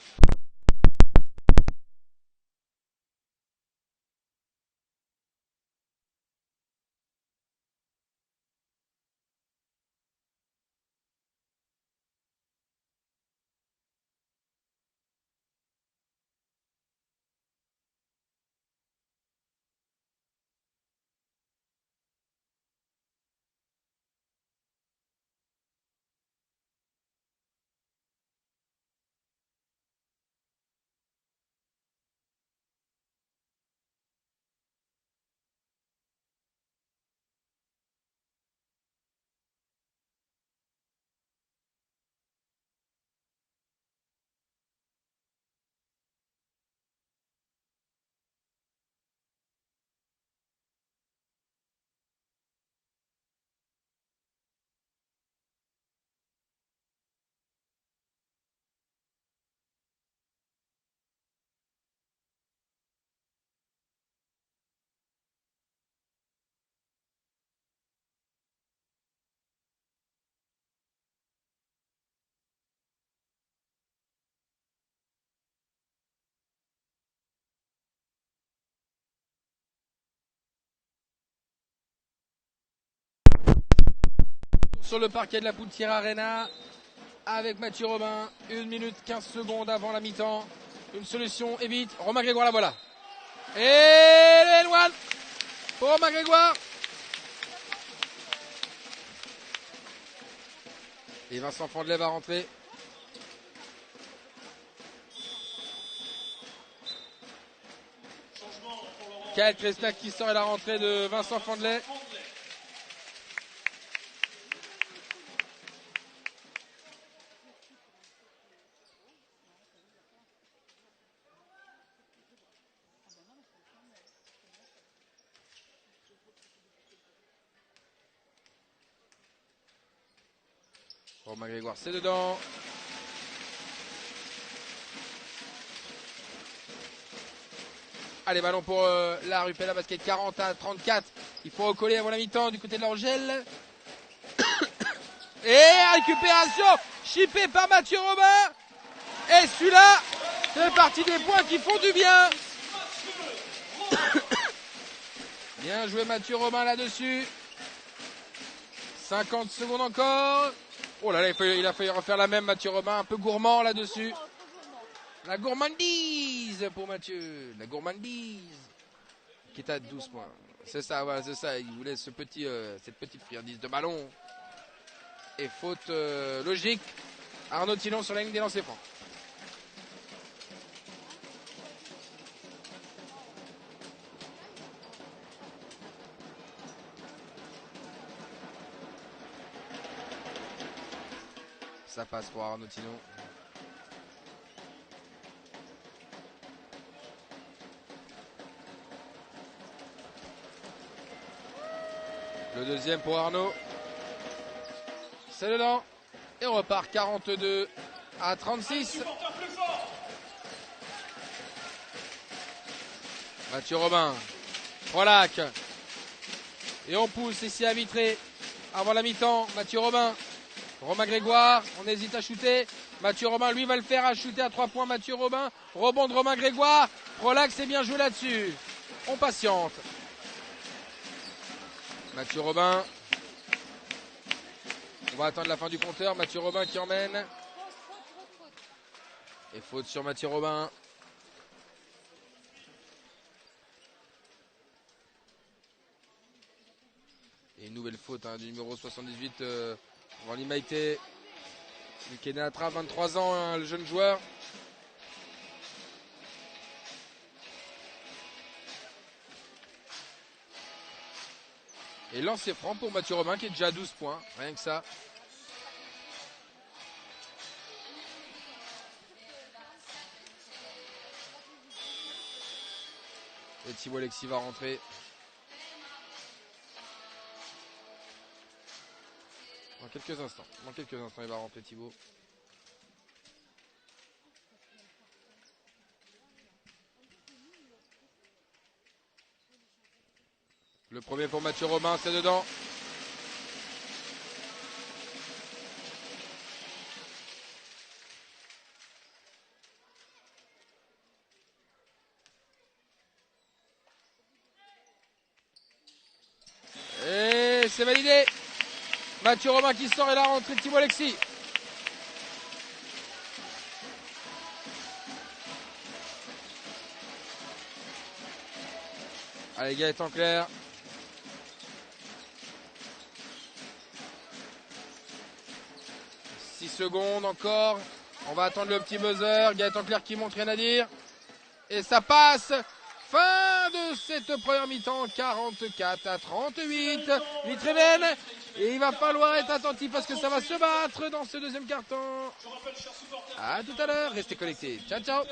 sur le parquet de la Poutière Arena avec Mathieu Robin. 1 minute 15 secondes avant la mi-temps. Une solution est vite. Romain Grégoire, la voilà. Et le N1 pour Romain Grégoire. Et Vincent Fandlet va rentrer. Kael Kresnak qui sort et la rentrée de Vincent Fandlet. Romain Grégoire, c'est dedans. Allez, ballon pour la Rupella Basket, 40-34. Il faut recoller avant la mi-temps du côté de l'Angèle. Et récupération chippée par Mathieu Robin. Et celui-là, c'est partie des points qui font du bien. Bien joué Mathieu Robin là-dessus. 50 secondes encore. Oh là là, il a failli refaire la même Mathieu Robin, un peu gourmand là-dessus. La gourmandise pour Mathieu. La gourmandise. Qui est à 12 points. C'est ça, voilà, c'est ça. Il voulait cette petite friandise de ballon. Et faute logique. Arnaud Tillon sur la ligne des lancers francs. Ça passe pour Arnaud Tillon. Le deuxième pour Arnaud. C'est dedans. Et on repart 42-36. Mathieu Robin. Frolac. Et on pousse ici à Vitré. Avant la mi-temps, Mathieu Robin. Romain Grégoire, on hésite à shooter. Mathieu Robin, lui, va le faire à shooter à 3 points. Mathieu Robin, rebond de Romain Grégoire. Frolac, c'est bien joué là-dessus. On patiente. Mathieu Robin. On va attendre la fin du compteur. Mathieu Robin qui emmène. Et faute sur Mathieu Robin. Et une nouvelle faute du numéro 78, Randy Maïté. Kenatra, 23 ans, le jeune joueur. Et lancer franc pour Mathieu Robin qui est déjà à 12 points, rien que ça. Et Thibaut Alexis va rentrer. Dans quelques instants, il va rentrer Thibaut. Le premier pour Mathieu Robin, c'est dedans. Et c'est validé. Mathieu Robin qui sort et la rentrée de Thibaut Alexis. Allez, Gaëtan Clair. « 6 secondes encore. On va attendre le petit buzzer. Gaëtan Clair qui montre, rien à dire. Et ça passe. Fin de cette première mi-temps, 44-38. Vitré-Mène. Et il va falloir être attentif parce que ça va se battre dans ce deuxième quart-temps. À tout à l'heure. Restez connectés. Ciao, ciao.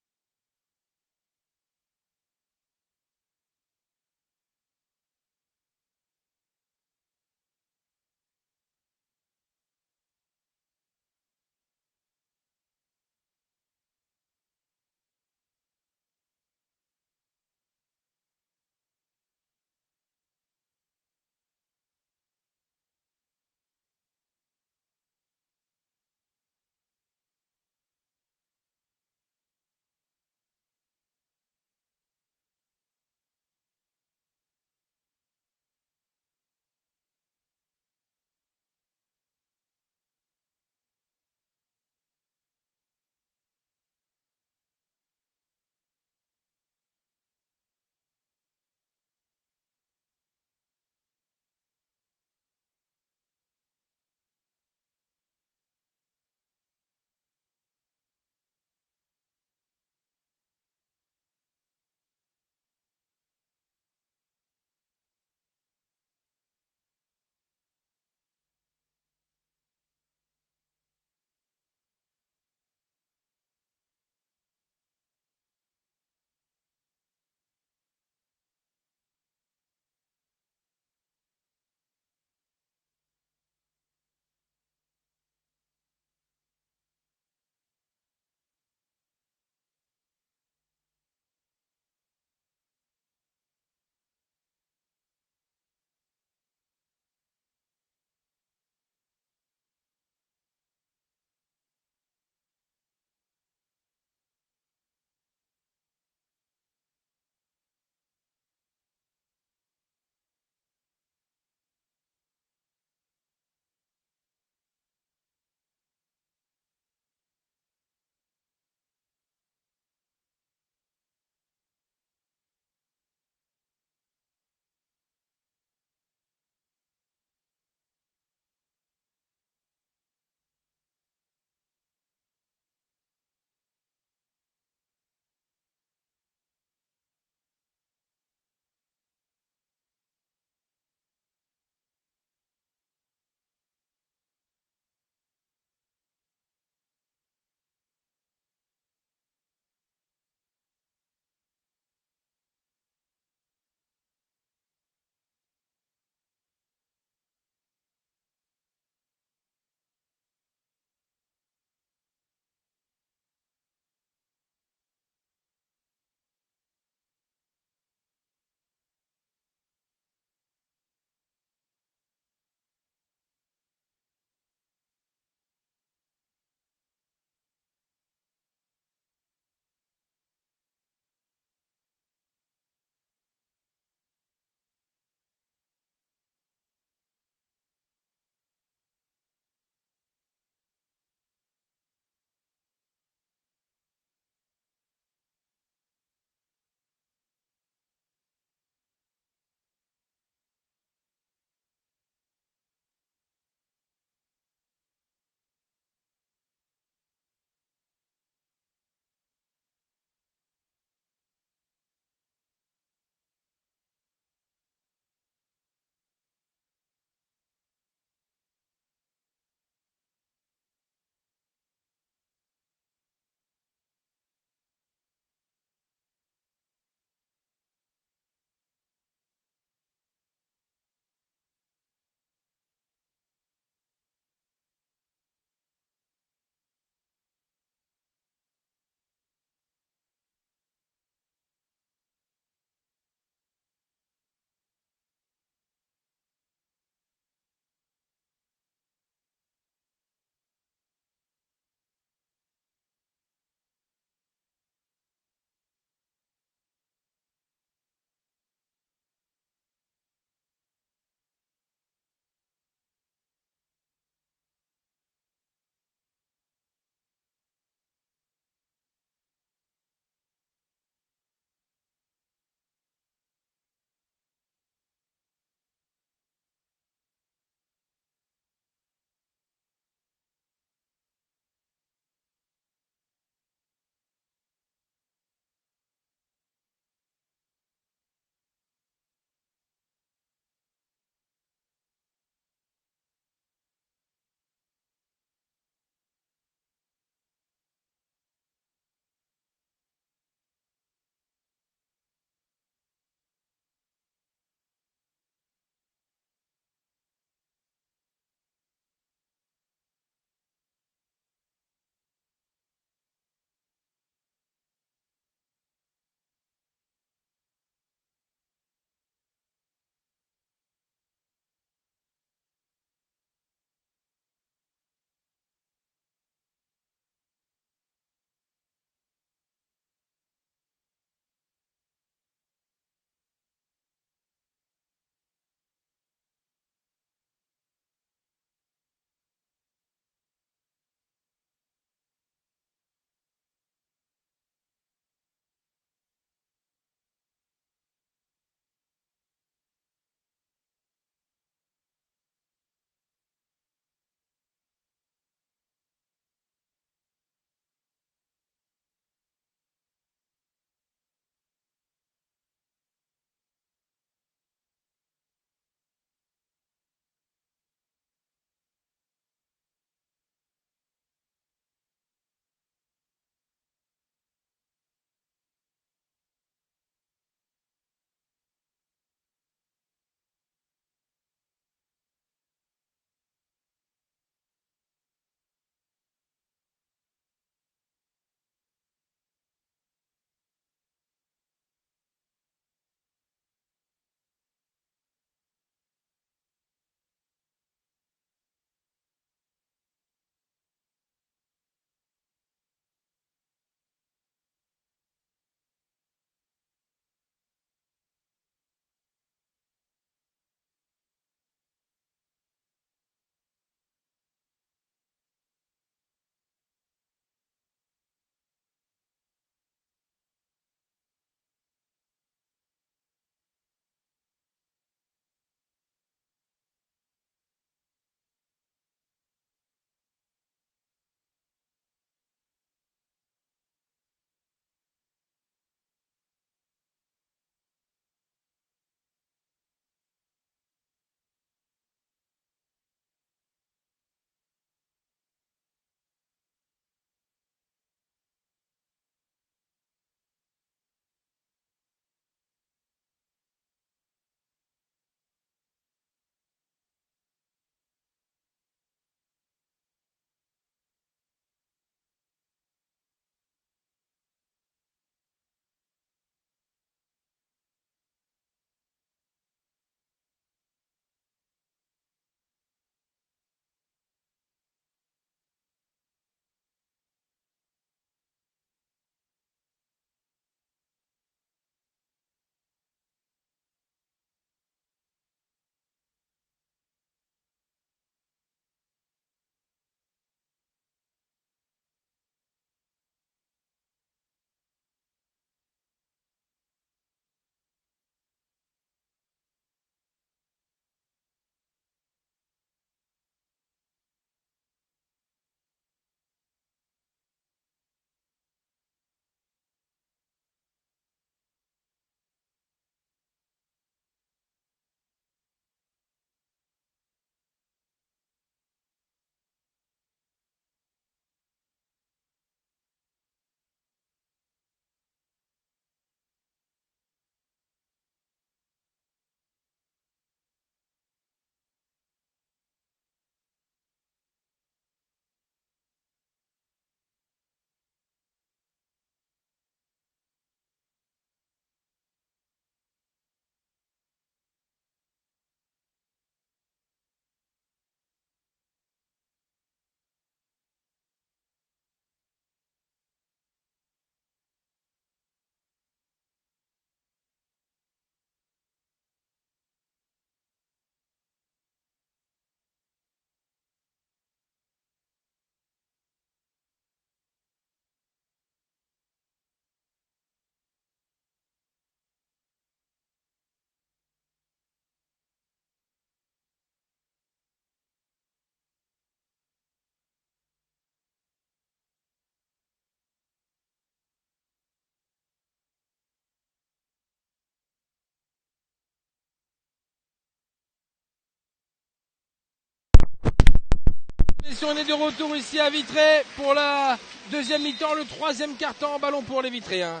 On est de retour ici à Vitré pour la deuxième mi-temps, le troisième quart-temps, ballon pour les Vitréens.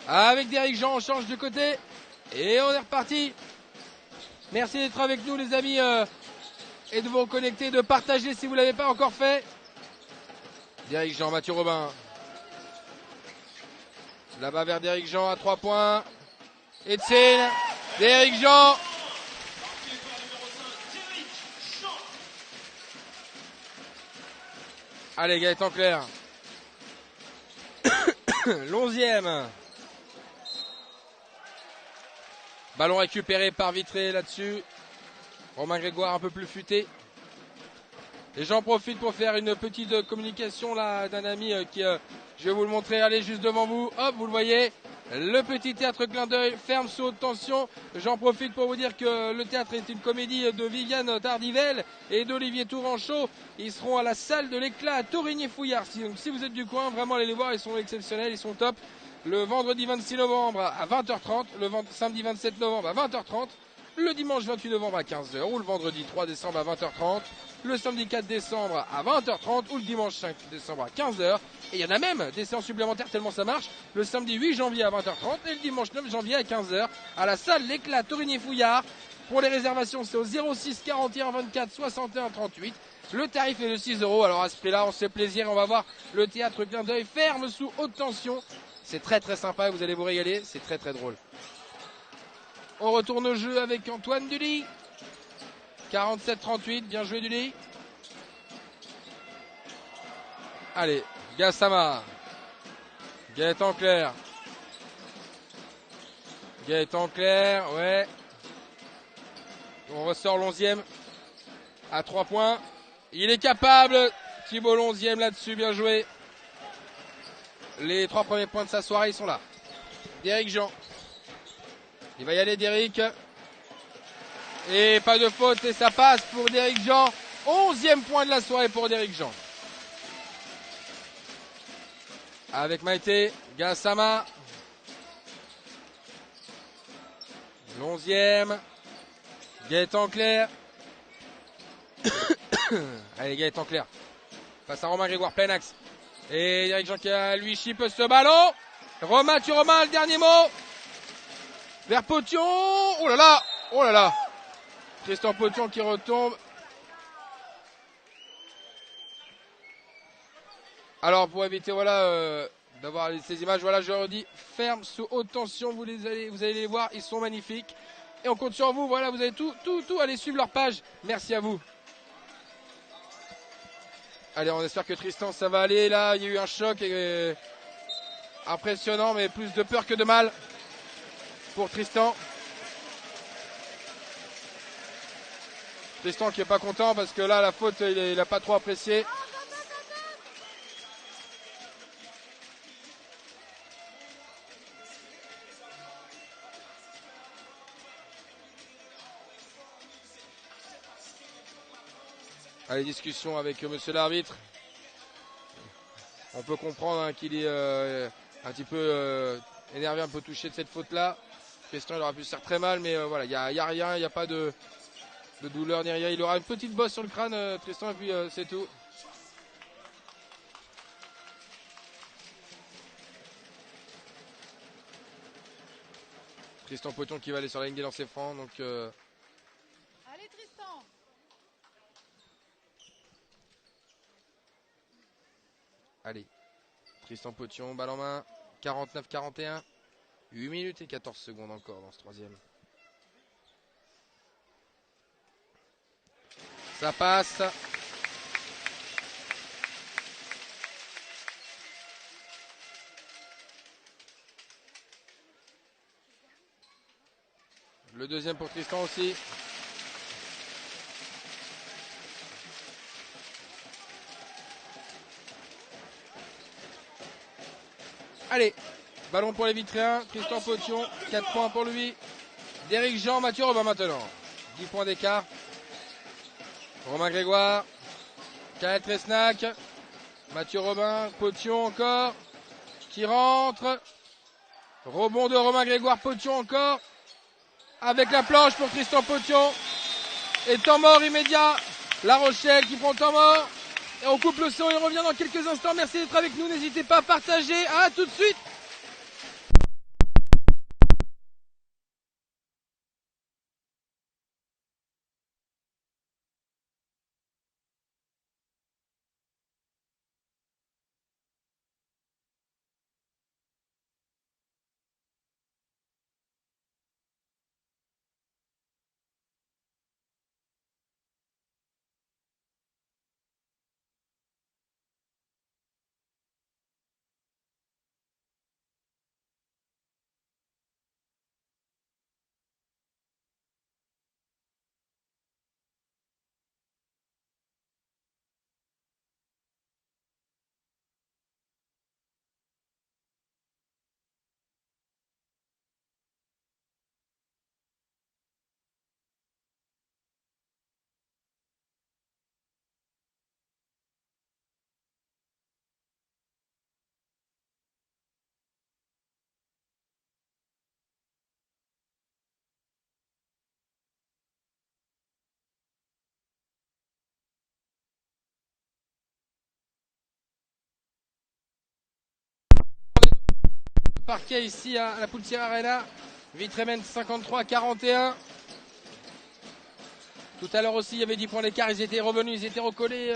Avec Derrick Jean, on change de côté et on est reparti. Merci d'être avec nous les amis et de vous connecter, de partager si vous ne l'avez pas encore fait. Derrick Jean, Mathieu Robin. Là-bas vers Derrick Jean à 3 points. Etienne, Derrick Jean. Allez, Gaëtan Clair. L'11e. Ballon récupéré par Vitré là-dessus. Romain Grégoire un peu plus futé. Et j'en profite pour faire une petite communication là d'un ami qui, je vais vous le montrer, allez juste devant vous, hop, vous le voyez. Le petit théâtre Clin d'œil ferme sous haute tension. J'en profite pour vous dire que le théâtre est une comédie de Viviane Tardivelle et d'Olivier Touranchot. Ils seront à la salle de l'éclat à Torigny-Fouillard. Donc si vous êtes du coin, vraiment allez les voir, ils sont exceptionnels, ils sont top. Le vendredi 26 novembre à 20h30, le samedi 27 novembre à 20h30, le dimanche 28 novembre à 15h ou le vendredi 3 décembre à 20h30, le samedi 4 décembre à 20h30 ou le dimanche 5 décembre à 15h. Et il y en a même des séances supplémentaires tellement ça marche, le samedi 8 janvier à 20h30 et le dimanche 9 janvier à 15h à la salle l'éclat Torigny-Fouillard. Pour les réservations, c'est au 06 41 24 61 38. Le tarif est de 6 €. Alors à ce prix-là, on se fait plaisir. On va voir le théâtre Clin d'œil ferme sous haute tension. C'est très très sympa et vous allez vous régaler. C'est très très drôle. On retourne au jeu avec Antoine Dully. 47-38. Bien joué Dully. Allez, Gassama. Gaëtan Clair. Gaëtan Clair, ouais. On ressort l'11e à 3 points. Il est capable. Thibault l'11e là-dessus, bien joué. Les 3 premiers points de sa soirée, ils sont là. Derrick Jean. Il va y aller Derrick. Et pas de faute et ça passe pour Derrick Jean. 11e point de la soirée pour Derrick Jean. Avec Maïté, Gassama. L'11e. Gaëtan Clair. Allez, Gaëtan Clair. Passe à Romain Grégoire, plein axe. Et Derrick Jean qui a lui chip ce ballon. Mathieu Romain, le dernier mot. Vers Potion. Oh là là. Oh là là. Tristan Potion qui retombe. Alors pour éviter voilà d'avoir ces images, voilà je redis, ferme sous haute tension, vous allez les voir, ils sont magnifiques. Et on compte sur vous, voilà, vous allez tout, allez suivre leur page. Merci à vous. Allez, on espère que Tristan ça va aller, là, il y a eu un choc impressionnant, mais plus de peur que de mal pour Tristan. Tristan qui est pas content parce que là, la faute, il a pas trop apprécié. Allez, discussion avec monsieur l'arbitre. On peut comprendre hein, qu'il est un petit peu énervé, un peu touché de cette faute-là. Tristan, il aura pu se faire très mal, mais voilà, il y a rien, il n'y a pas de douleur ni rien. Il aura une petite bosse sur le crâne, Tristan, et puis c'est tout. Tristan Potion qui va aller sur la ligne des lancers francs, donc... Allez Tristan. Allez, Tristan Potion, balle en main, 49-41, 8 minutes et 14 secondes encore dans ce troisième. Ça passe. Le deuxième pour Tristan aussi. Allez, ballon pour les Vitréens, Tristan Potion, 4 points pour lui. Derrick Jean, Mathieu Robin maintenant. 10 points d'écart. Romain Grégoire, Kael Tresnac, Mathieu Robin, Potion encore, qui rentre. Rebond de Romain Grégoire, Potion encore. Avec la planche pour Tristan Potion. Et temps mort immédiat. La Rochelle qui prend temps mort. Et on coupe le son et on revient dans quelques instants. Merci d'être avec nous. N'hésitez pas à partager. À tout de suite. Parquet ici à la Poultière Arena. Vitremen 53-41. Tout à l'heure aussi, il y avait 10 points d'écart. Ils étaient revenus, ils étaient recollés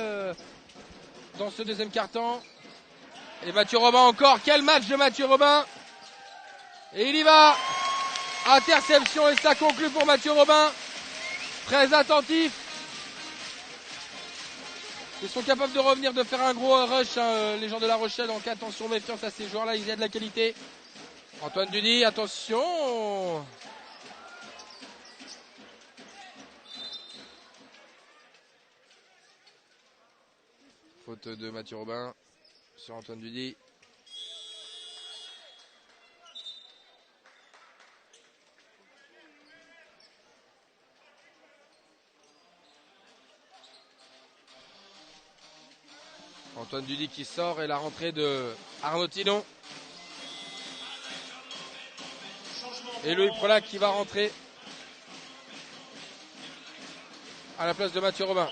dans ce deuxième quart-temps. Et Mathieu Robin encore. Quel match de Mathieu Robin. Et il y va. Interception et ça conclut pour Mathieu Robin. Très attentif. Ils sont capables de revenir, de faire un gros rush, hein, les gens de La Rochelle. Donc attention, méfiance à ces joueurs-là, ils ont de la qualité. Antoine Dudy, attention. Faute de Mathieu Robin sur Antoine Dudy. Antoine Dudy qui sort et la rentrée de Arnaud Tidon. Et Loïc Prolac qui va rentrer à la place de Mathieu Robin.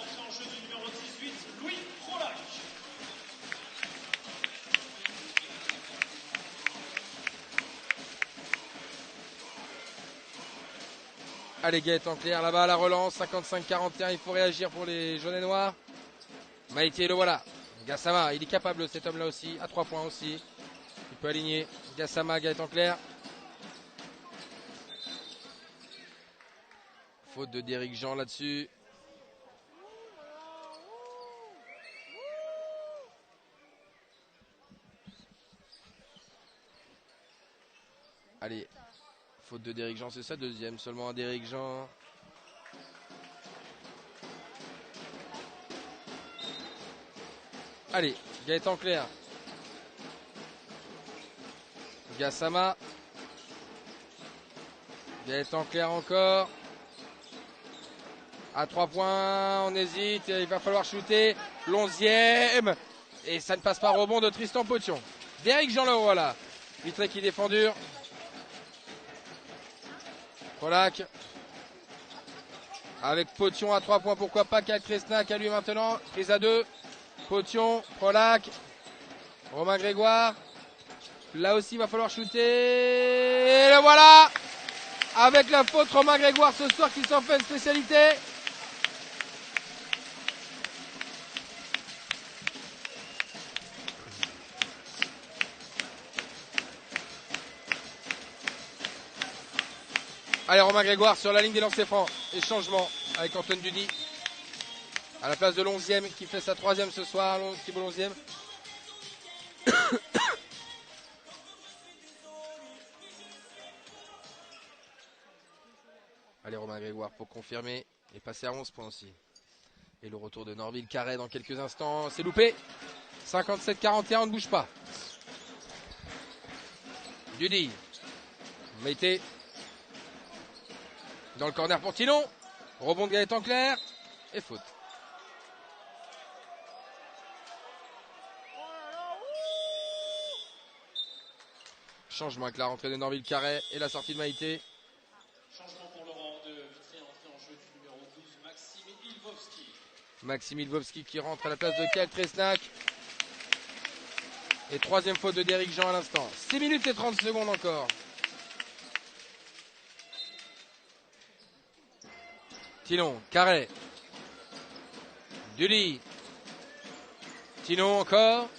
Allez, Gaëtan Claire là-bas à la relance, 55-41, il faut réagir pour les jaunes et noirs. Maïté, le voilà. Gassama, il est capable cet homme-là aussi, à 3 points aussi. Il peut aligner Gassama, Gaëtan Claire. Faute de Derrick Jean là-dessus. Allez, faute de Derrick Jean, c'est ça, deuxième, seulement un Derrick Jean. Allez, Gaëtan Claire. Gassama. Gaëtan Claire encore. À 3 points, on hésite, il va falloir shooter. L'11e. Et ça ne passe pas, rebond de Tristan Potion. Derrick Jean le voilà. Vitré qui défend dur. Prolac. Avec Potion à 3 points, pourquoi pas. Cal Kresnak à lui maintenant. Prise à 2. Potion, Prolac. Romain Grégoire. Là aussi, il va falloir shooter. Et le voilà. Avec la faute, Romain Grégoire ce soir qui s'en fait une spécialité. Allez, Romain Grégoire sur la ligne des lancers francs. Et changement avec Antoine Dudy. À la place de l'11e qui fait sa 3e ce soir. Thibault l'11e. Allez, Romain Grégoire pour confirmer et passer à 11 points aussi. Et le retour de Norville Carré dans quelques instants. C'est loupé. 57-41, on ne bouge pas. Dudy. Mettez. Dans le corner pour Tinon. Rebond de Gaëtan Claire. Et faute. Changement avec la rentrée de Norville Carré et la sortie de Maïté. Changement pour Laurent de Vitré, entrée en jeu du numéro 12, Maxime Ilvovski. Maxime Lvovsky qui rentre à la place de Kyle Tresnak. Et troisième faute de Derrick Jean à l'instant. 6 minutes et 30 secondes encore. Tinon, Carré. Dully. Tinon encore.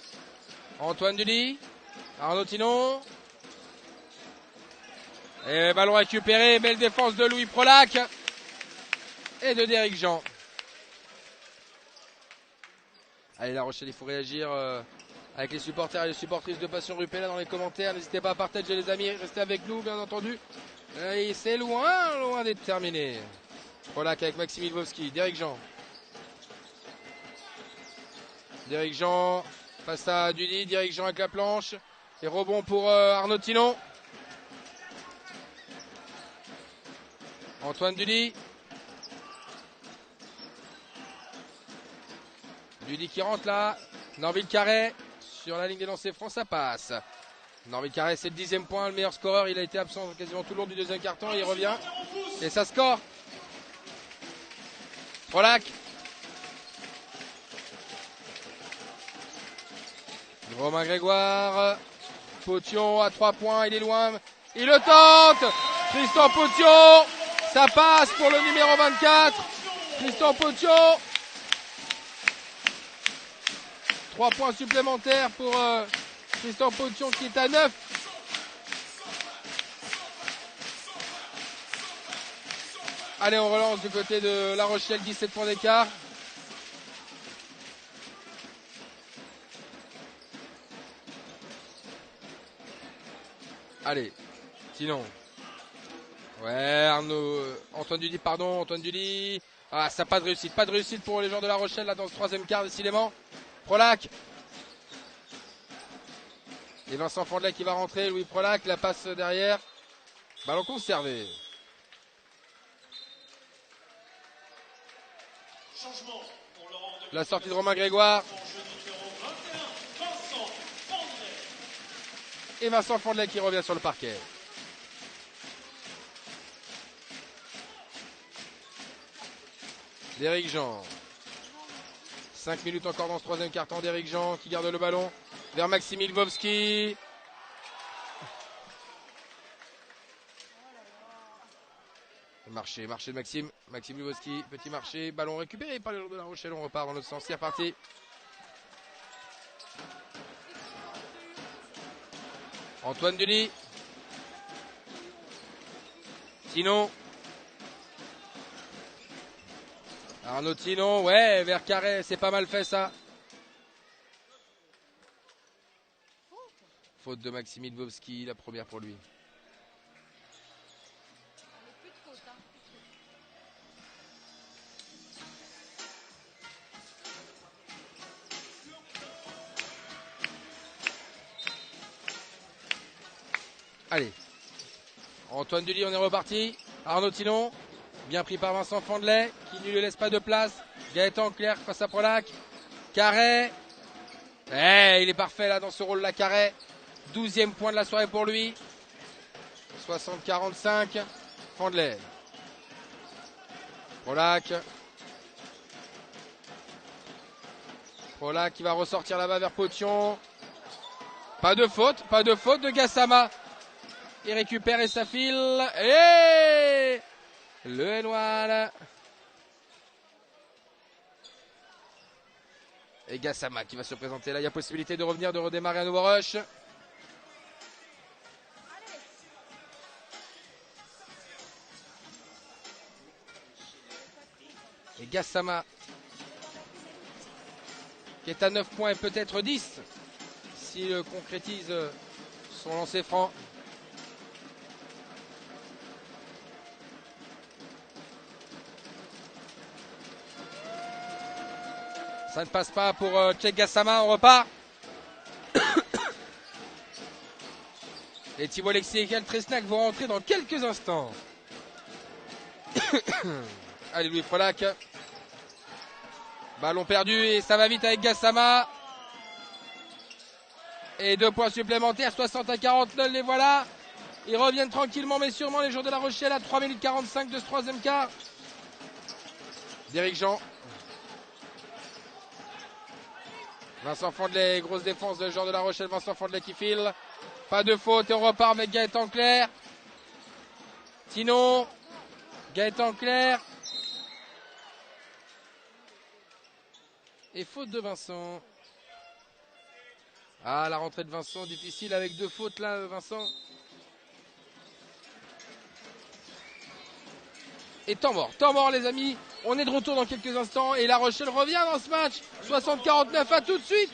Antoine Dully. Arnaud Tinon. Et ballon récupéré. Belle défense de Louis Prolac. Et de Derrick Jean. Allez, La Rochelle, il faut réagir avec les supporters et les supportrices de Passion Rupella dans les commentaires. N'hésitez pas à partager, les amis. Restez avec nous, bien entendu. Et c'est loin d'être terminé. Prolac avec Maxime Lvovsky. Derrick Jean. Derrick Jean face à Dully. Derrick Jean avec la planche. Et rebond pour Arnaud Tinon. Antoine Dully. Dully qui rentre là. Norville Carré sur la ligne des lancers francs, ça passe. Norville Carré, c'est le 10e point, le meilleur scoreur. Il a été absent quasiment tout le long du deuxième quart-temps. Il revient et ça score. Prolac. Romain Grégoire. Potion à 3 points, il est loin. Il le tente. Tristan Potion. Ça passe pour le numéro 24. Tristan Potion. 3 points supplémentaires pour Tristan Potion qui est à 9. Allez, on relance du côté de La Rochelle, 17 points d'écart. Allez, sinon. Ouais, Arnaud, Antoine Dully. Ah, ça pas de réussite pour les gens de La Rochelle là dans ce troisième quart décidément. Prolac. Et Vincent Fandlet qui va rentrer, Louis Prolac, la passe derrière. Ballon conservé. La sortie de Romain Grégoire. Et Vincent Fandlet qui revient sur le parquet. Derrick Jean. 5 minutes encore dans ce troisième quart-temps. Derrick Jean qui garde le ballon vers Maxime Lvovsky. Marché de Maxime Lvovsky, petit marché, ballon récupéré par les joueurs de La Rochelle. On repart dans l'autre sens, c'est reparti. Antoine Dully. Tinon. Arnaud Tinon, ouais, vers Carré, c'est pas mal fait ça. Faute de Maxime Lvovsky, la première pour lui. Allez. Antoine Dully, on est reparti. Arnaud Tinon. Bien pris par Vincent Fandlet, qui ne lui laisse pas de place. Gaëtan Clerc face à Prolac. Carré. Il est parfait là dans ce rôle-là, Carré. 12e point de la soirée pour lui. 60-45. Fandlet. Prolac. Prolac qui va ressortir là-bas vers Potion. Pas de faute de Gassama. Il récupère et ça file. Et le N1. Et Gassama qui va se présenter là. Il y a possibilité de revenir, de redémarrer un nouveau rush. Et Gassama qui est à 9 points et peut-être 10 s'il concrétise son lancer franc. Ça ne passe pas pour Tchèque Gassama, on repart. Et Thibault Alexis et Kyle Tresnak vont rentrer dans quelques instants. Allez, Louis Prolac. Ballon perdu et ça va vite avec Gassama. Et 2 points supplémentaires, 60-49, les voilà. Ils reviennent tranquillement mais sûrement les joueurs de La Rochelle à 3 minutes 45 de ce troisième quart. Derrick Jean. Vincent Fondelet, grosse défense de joueur de La Rochelle, Vincent Fondelet qui file. Pas de faute et on repart avec Gaëtan Clerc. Sinon, Gaëtan Clerc. Et faute de Vincent. Ah, la rentrée de Vincent, difficile avec 2 fautes là, Vincent. Et temps mort les amis. On est de retour dans quelques instants et La Rochelle revient dans ce match. 60-49, à tout de suite.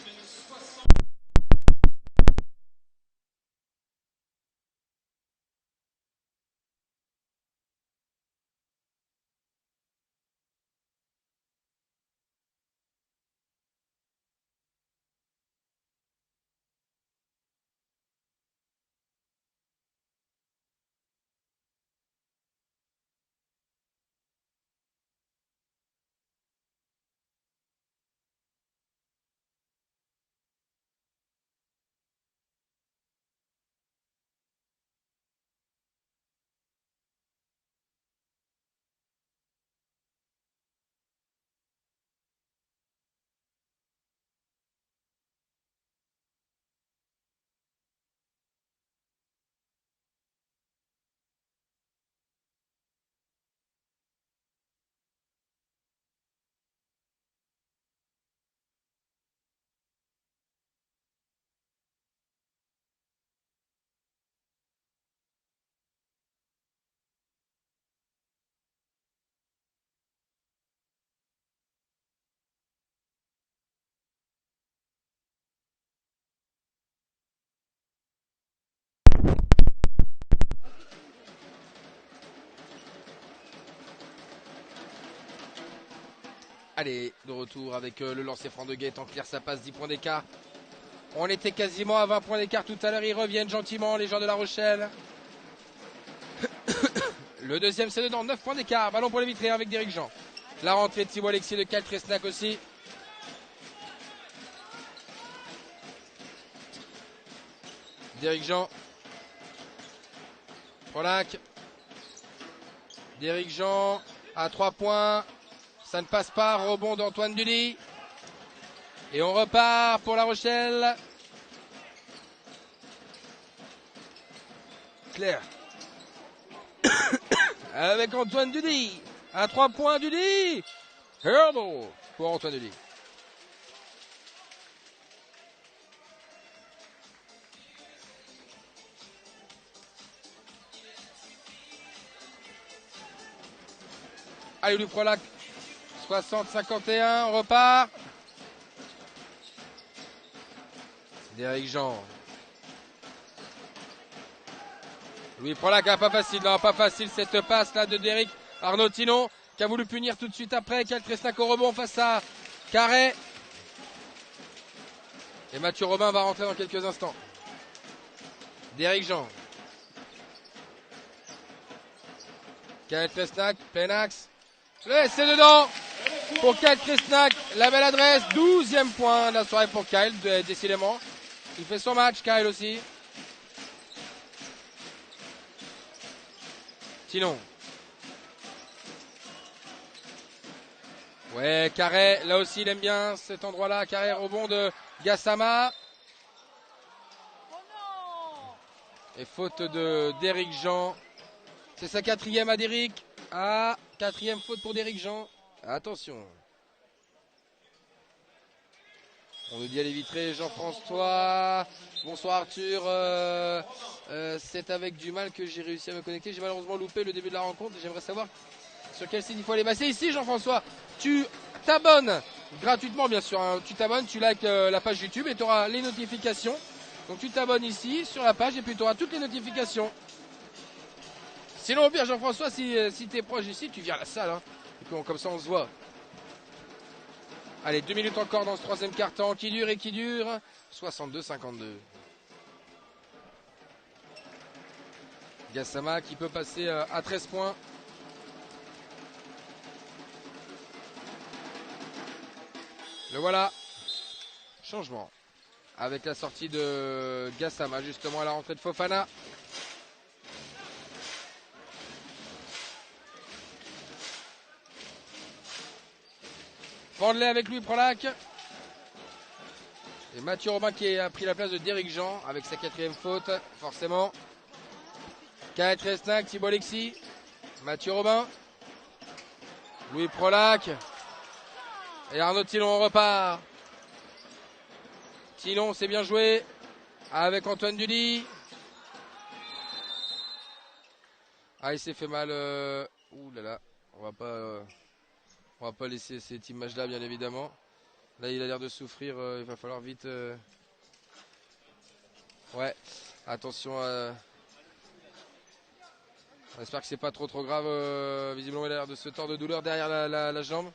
Allez, de retour avec le lancer franc de Gaëtan Clerc, ça passe 10 points d'écart. On était quasiment à 20 points d'écart tout à l'heure, ils reviennent gentiment les joueurs de La Rochelle. Le deuxième c'est dedans, 9 points d'écart, ballon pour les Vitréens avec Derrick Jean. La rentrée de Thibaut Alexis de Kyle Tresnac aussi. Derrick Jean. Prolac. Derrick Jean à 3 points. Ça ne passe pas, rebond d'Antoine Dully. Et on repart pour La Rochelle. Claire. Avec Antoine Dully. À 3 points Dully. Hurdle pour Antoine Dully. Allez, le Prolac. 60-51, on repart. Derrick Jean. Louis Prolac, pas facile, non, pas facile cette passe là de Derrick. Arnaud Tinon qui a voulu punir tout de suite après. Kyle Tresnac au rebond face à Carré. Et Mathieu Robin va rentrer dans quelques instants. Derrick Jean. Kyle Tresnac, plein axe. C'est dedans pour Kyle Tresnac, la belle adresse, 12e point de la soirée pour Kyle, décidément. Il fait son match, Kyle aussi. Sinon. Ouais, Carré, là aussi il aime bien cet endroit-là. Carré, rebond de Gassama. Et faute de Derrick Jean. C'est sa 4e à Derrick. Ah, 4e faute pour Derrick Jean. Attention. On nous dit à les vitrés, Jean-François. Bonsoir Arthur. C'est avec du mal que j'ai réussi à me connecter. J'ai malheureusement loupé le début de la rencontre. J'aimerais savoir sur quel site il faut aller. Bah, c'est ici Jean-François. Tu t'abonnes gratuitement bien sûr. Hein. Tu t'abonnes, tu likes la page YouTube et tu auras les notifications. Donc tu t'abonnes ici sur la page et puis tu auras toutes les notifications. Sinon au pire Jean-François, si tu es proche ici, tu viens à la salle. Hein. Et comme ça on se voit. Allez, 2 minutes encore dans ce troisième quart-temps. Qui dure et qui dure. 62-52. Gassama qui peut passer à 13 points. Le voilà. Changement. Avec la sortie de Gassama justement à la rentrée de Fofana. Fondelet avec lui, Prolac. Et Mathieu Robin qui a pris la place de Derrick Jean avec sa 4e faute, forcément. Kyle Tresnac, Thibaut Alexis, Mathieu Robin, Louis Prolac et Arnaud Tillon repart. Tillon, c'est bien joué avec Antoine Duly. Ah, il s'est fait mal. Ouh là là, on va pas laisser cette image-là, bien évidemment. Là, il a l'air de souffrir. Il va falloir vite. Ouais, attention. On espère que c'est pas trop grave. Visiblement, il a l'air de se tordre de douleur derrière la jambe.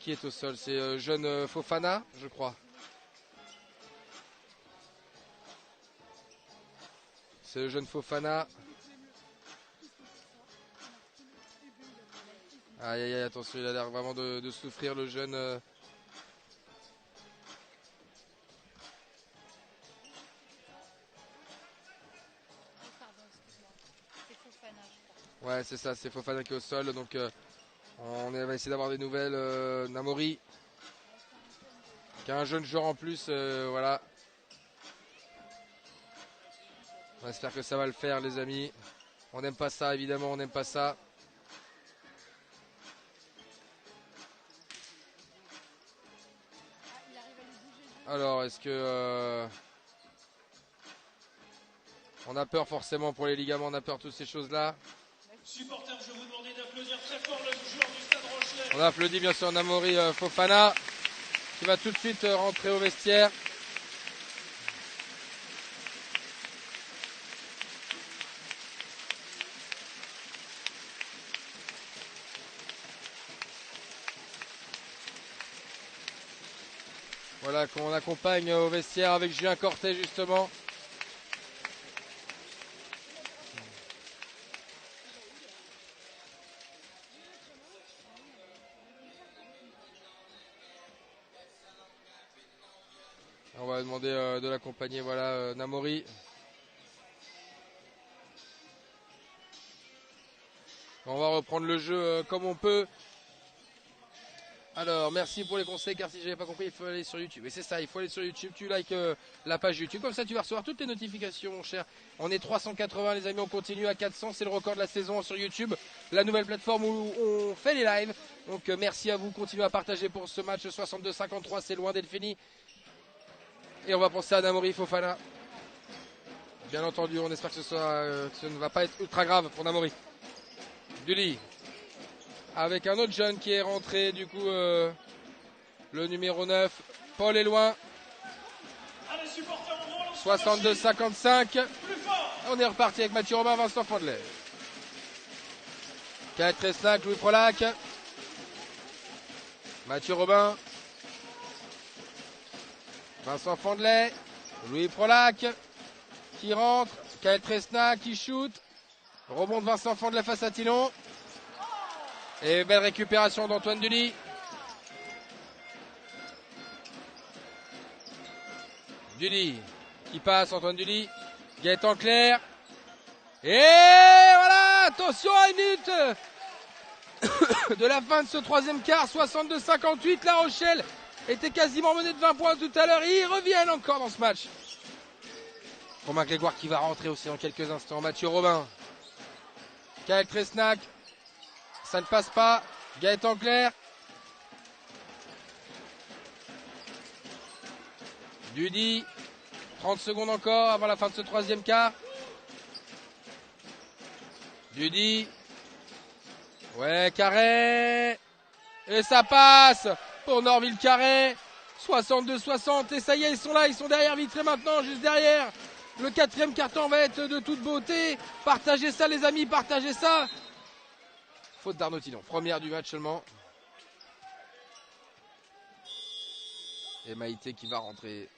Qui est au sol? C'est jeune Fofana, je crois. C'est le jeune Fofana. Aïe aïe aïe, attention, il a l'air vraiment de souffrir, le jeune. Ouais, c'est ça, c'est Fofana qui est au sol. Donc on va essayer d'avoir des nouvelles. Namori, qui a un jeune joueur en plus. Voilà. On espère que ça va le faire, les amis. On n'aime pas ça, évidemment, on n'aime pas ça. Alors, est-ce que... on a peur forcément pour les ligaments, on a peur de toutes ces choses-là. Supporters, je vous demande d'applaudir très fort le joueur du Stade Rochelais. On applaudit bien sûr Namori Fofana, qui va tout de suite rentrer au vestiaire. Voilà, qu'on accompagne au vestiaire avec Julien Cortet justement. On va demander de l'accompagner, voilà, Namori. On va reprendre le jeu comme on peut. Alors, merci pour les conseils, car si j'avais pas compris, il faut aller sur YouTube. Et c'est ça, il faut aller sur YouTube, tu likes la page YouTube, comme ça tu vas recevoir toutes les notifications, mon cher. On est 380, les amis, on continue à 400, c'est le record de la saison sur YouTube, la nouvelle plateforme où on fait les lives. Donc merci à vous, continuez à partager pour ce match 62-53, c'est loin d'être fini. Et on va penser à Namori Fofana. Bien entendu, on espère que ce ne va pas être ultra grave pour Namori. Duly. Avec un autre jeune qui est rentré, du coup, le numéro 9, Paul est loin. 62-55. On est reparti avec Mathieu Robin, Vincent Fandlet. 4-5, Louis Prolac. Mathieu Robin. Vincent Fandlet. Louis Prolac. Qui rentre. Kael Tresna qui shoot. Rebond de Vincent Fandlet face à Tillon. Et belle récupération d'Antoine Duly. Duly qui passe, Antoine Duly. Gaëtan Clair. Et voilà, attention à une minute de la fin de ce troisième quart. 62-58, La Rochelle était quasiment menée de 20 points tout à l'heure. Ils reviennent encore dans ce match. Romain Grégoire qui va rentrer aussi dans quelques instants. Mathieu Robin. Kael Tresnac. Ça ne passe pas. Gaëtan Clair. Dudy. 30 secondes encore avant la fin de ce troisième quart. Dudy. Ouais, Carré. Et ça passe pour Norville Carré. 62-60. Et ça y est, ils sont là. Ils sont derrière Vitré maintenant, juste derrière. Le quatrième carton va être de toute beauté. Partagez ça, les amis. Partagez ça. Faute d'Arnaud Tillon. Première du match seulement. Et Maïté qui va rentrer.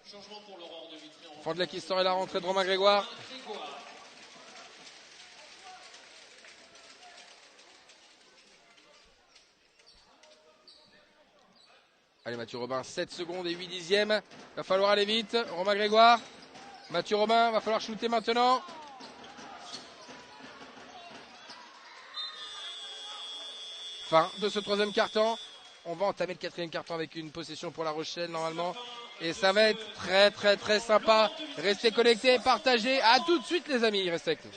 Changement pour l'Aurore de Vitré. Fandlet qui sort et la rentrée de Romain Grégoire. Allez, Mathieu Robin, 7 secondes et 8 dixièmes. Va falloir aller vite. Romain Grégoire. Mathieu Robin, va falloir shooter maintenant. Fin de ce troisième quart-temps. On va entamer le quatrième quart-temps avec une possession pour La Rochelle normalement. Et ça va être très très très sympa. Restez connectés, partagez. À tout de suite les amis, restez avec nous.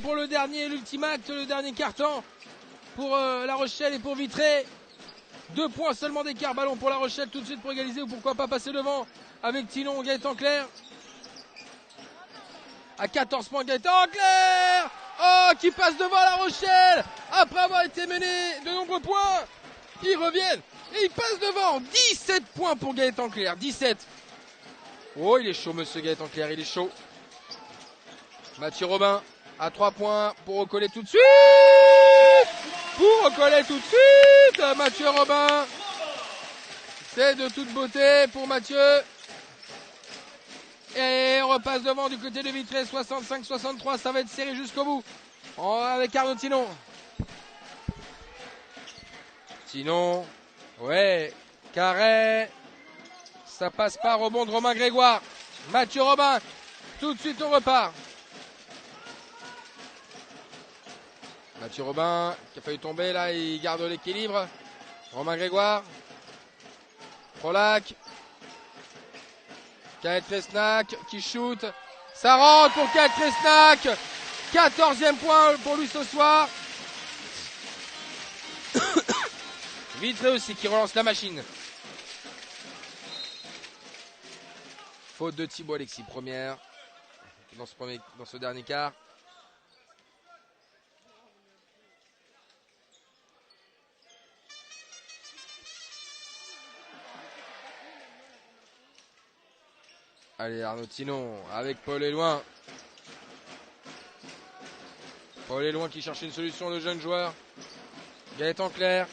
Pour le dernier, l'ultime acte, le dernier carton pour La Rochelle et pour Vitré. 2 points seulement d'écart, ballon pour La Rochelle tout de suite pour égaliser ou pourquoi pas passer devant avec Tinon, Gaëtan Clair. À 14 points Gaëtan Clair, oh, qui passe devant La Rochelle après avoir été mené de nombreux points. Ils reviennent et ils passent devant. 17 points pour Gaëtan Clair, 17. Oh, il est chaud monsieur Gaëtan Clair, il est chaud. Mathieu Robin à 3 points pour recoller tout de suite. Pour recoller tout de suite, Mathieu Robin. C'est de toute beauté pour Mathieu. Et on repasse devant du côté de Vitré, 65-63, ça va être serré jusqu'au bout. Avec Arnaud Tinon. Tinon, ouais, carré. Ça passe pas, rebond de Romain Grégoire. Mathieu Robin, tout de suite on repart. Mathieu Robin qui a failli tomber là, il garde l'équilibre. Romain Grégoire. Prolac. Kael Tresnac qui shoot. Ça rentre pour Kael Tresnac. 14e point pour lui ce soir. Vitré aussi qui relance la machine. Faute de Thibaut Alexis, première dans ce dernier quart. Allez, Arnaud Tinon avec Paul Éloin. Paul Éloin qui cherche une solution, le jeune joueur. Gaëtan Clair.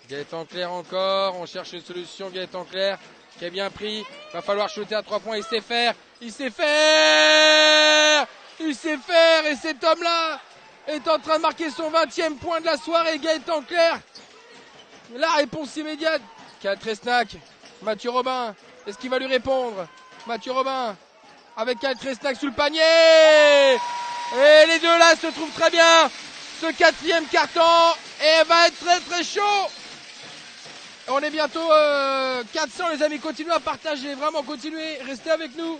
Gaëtan Clair encore. On cherche une solution. Gaëtan Clair qui a bien pris. Va falloir shooter à 3 points. Il sait faire. Il sait faire. Il sait faire. Et cet homme-là est en train de marquer son 20e point de la soirée. Gaëtan Clair. La réponse immédiate. Kael Tresnac. Mathieu Robin. Est-ce qu'il va lui répondre? Mathieu Robin avec Kael Tresnac sous le panier. Et les deux là se trouvent très bien. Ce 4e carton et va être très très chaud. On est bientôt 400 les amis. Continuez à partager, vraiment continuez. Restez avec nous.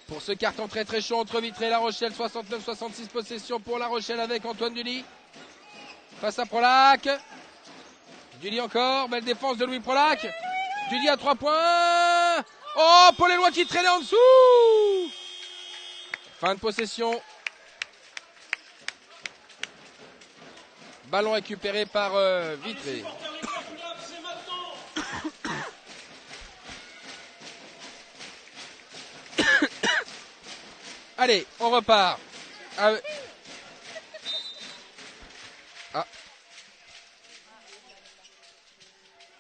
Pour ce carton très très chaud entre Vitré et La Rochelle. 69-66 possession pour La Rochelle avec Antoine Dully. Face à Prolac. Dully encore. Belle défense de Louis Prolac. Dully à 3 points. Oh, Paul Éloin qui traînait en dessous. Fin de possession. Ballon récupéré par Vitré. Allez, on repart. Ah.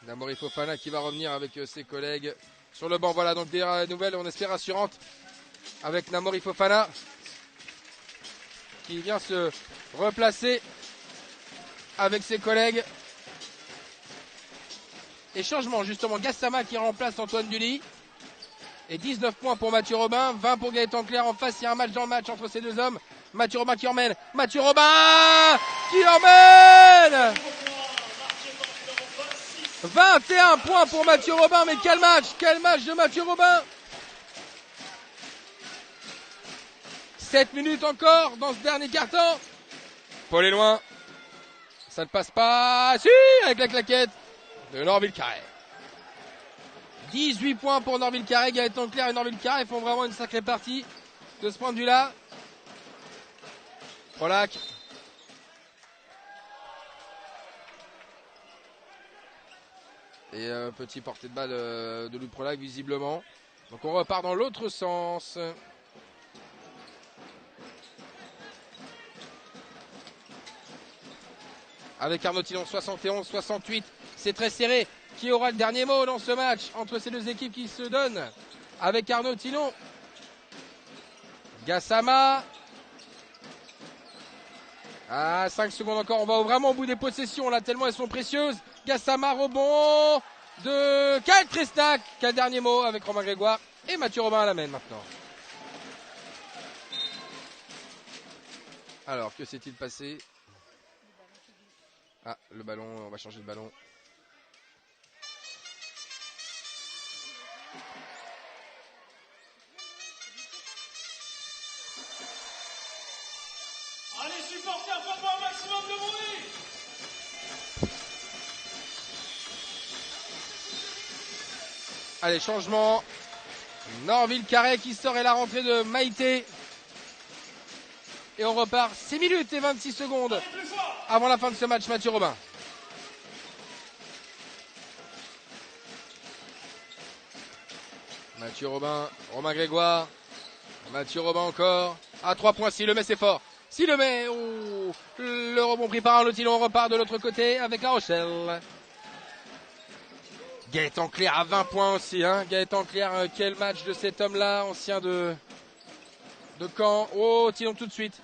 Namori Fofana qui va revenir avec ses collègues sur le banc. Voilà donc des nouvelles, on espère rassurantes, avec Namori Fofana qui vient se replacer avec ses collègues. Et changement justement, Gassama qui remplace Antoine Dully. Et 19 points pour Mathieu Robin, 20 pour Gaëtan Clerc. En face, il y a un match dans le match entre ces deux hommes. Mathieu Robin qui emmène. Mathieu Robin qui emmène 21 points pour Mathieu Robin. Mais quel match de Mathieu Robin. 7 minutes encore dans ce dernier carton. Paul est loin. Ça ne passe pas. Si, avec la claquette de Norville Carré. 18 points pour Norville Carré. Gaëtan Clerc et Norville Carré font vraiment une sacrée partie de ce point de vue-là. Prolac. Et petit portée de balle de Louis Prolac visiblement. Donc on repart dans l'autre sens. Avec Arnaud Tillon, 71-68. C'est très serré. Qui aura le dernier mot dans ce match entre ces deux équipes qui se donnent? Avec Arnaud Tillon. Gassama. 5 secondes encore. On va vraiment au bout des possessions là, tellement elles sont précieuses. Gassama, rebond de Kyle Tresnac. Quel dernier mot avec Romain Grégoire et Mathieu Robin à la main maintenant. Alors, que s'est-il passé? Le ballon, on va changer de ballon. Allez supporters, faites-moi un maximum de bruit. Allez, changement. Norville Carré qui sort et la rentrée de Maïté. Et on repart 6 minutes et 26 secondes avant la fin de ce match. Mathieu Robin. Mathieu Robin, Romain Grégoire. Mathieu Robin encore. 3 points, s'il le met, c'est fort. S'il le met, le rebond pris par Arnaud Tillon, on repart de l'autre côté avec La Rochelle. Gaëtan Clerc à 20 points aussi. Gaëtan Clerc, quel match de cet homme-là, ancien de Caen. Tillon tout de suite.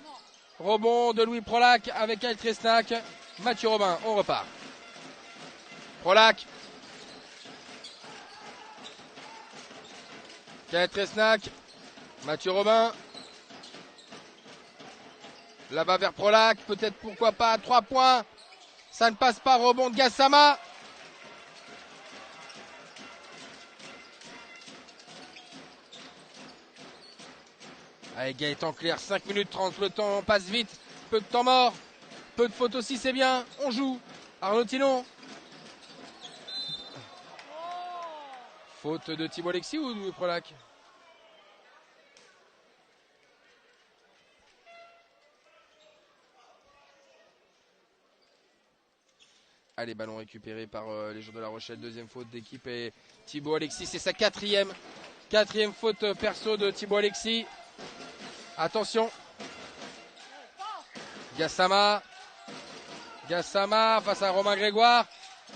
Rebond de Louis Prolac avec Kyle Tresnac. Mathieu Robin, on repart. Prolac. Kyle Tresnac. Mathieu Robin. Là-bas vers Prolac. Peut-être pourquoi pas. 3 points. Ça ne passe pas. Rebond de Gassama. Allez, Gaëtan Clerc, 5 minutes 30, le temps passe vite, peu de temps mort, peu de fautes aussi, c'est bien, on joue. Arnaud Tillon. Faute de Thibaut Alexis ou de Prolac? Allez, ballon récupéré par les joueurs de La Rochelle, deuxième faute d'équipe et Thibaut Alexis, c'est sa quatrième faute perso de Thibaut Alexis. Attention. Gassama face à Romain Grégoire.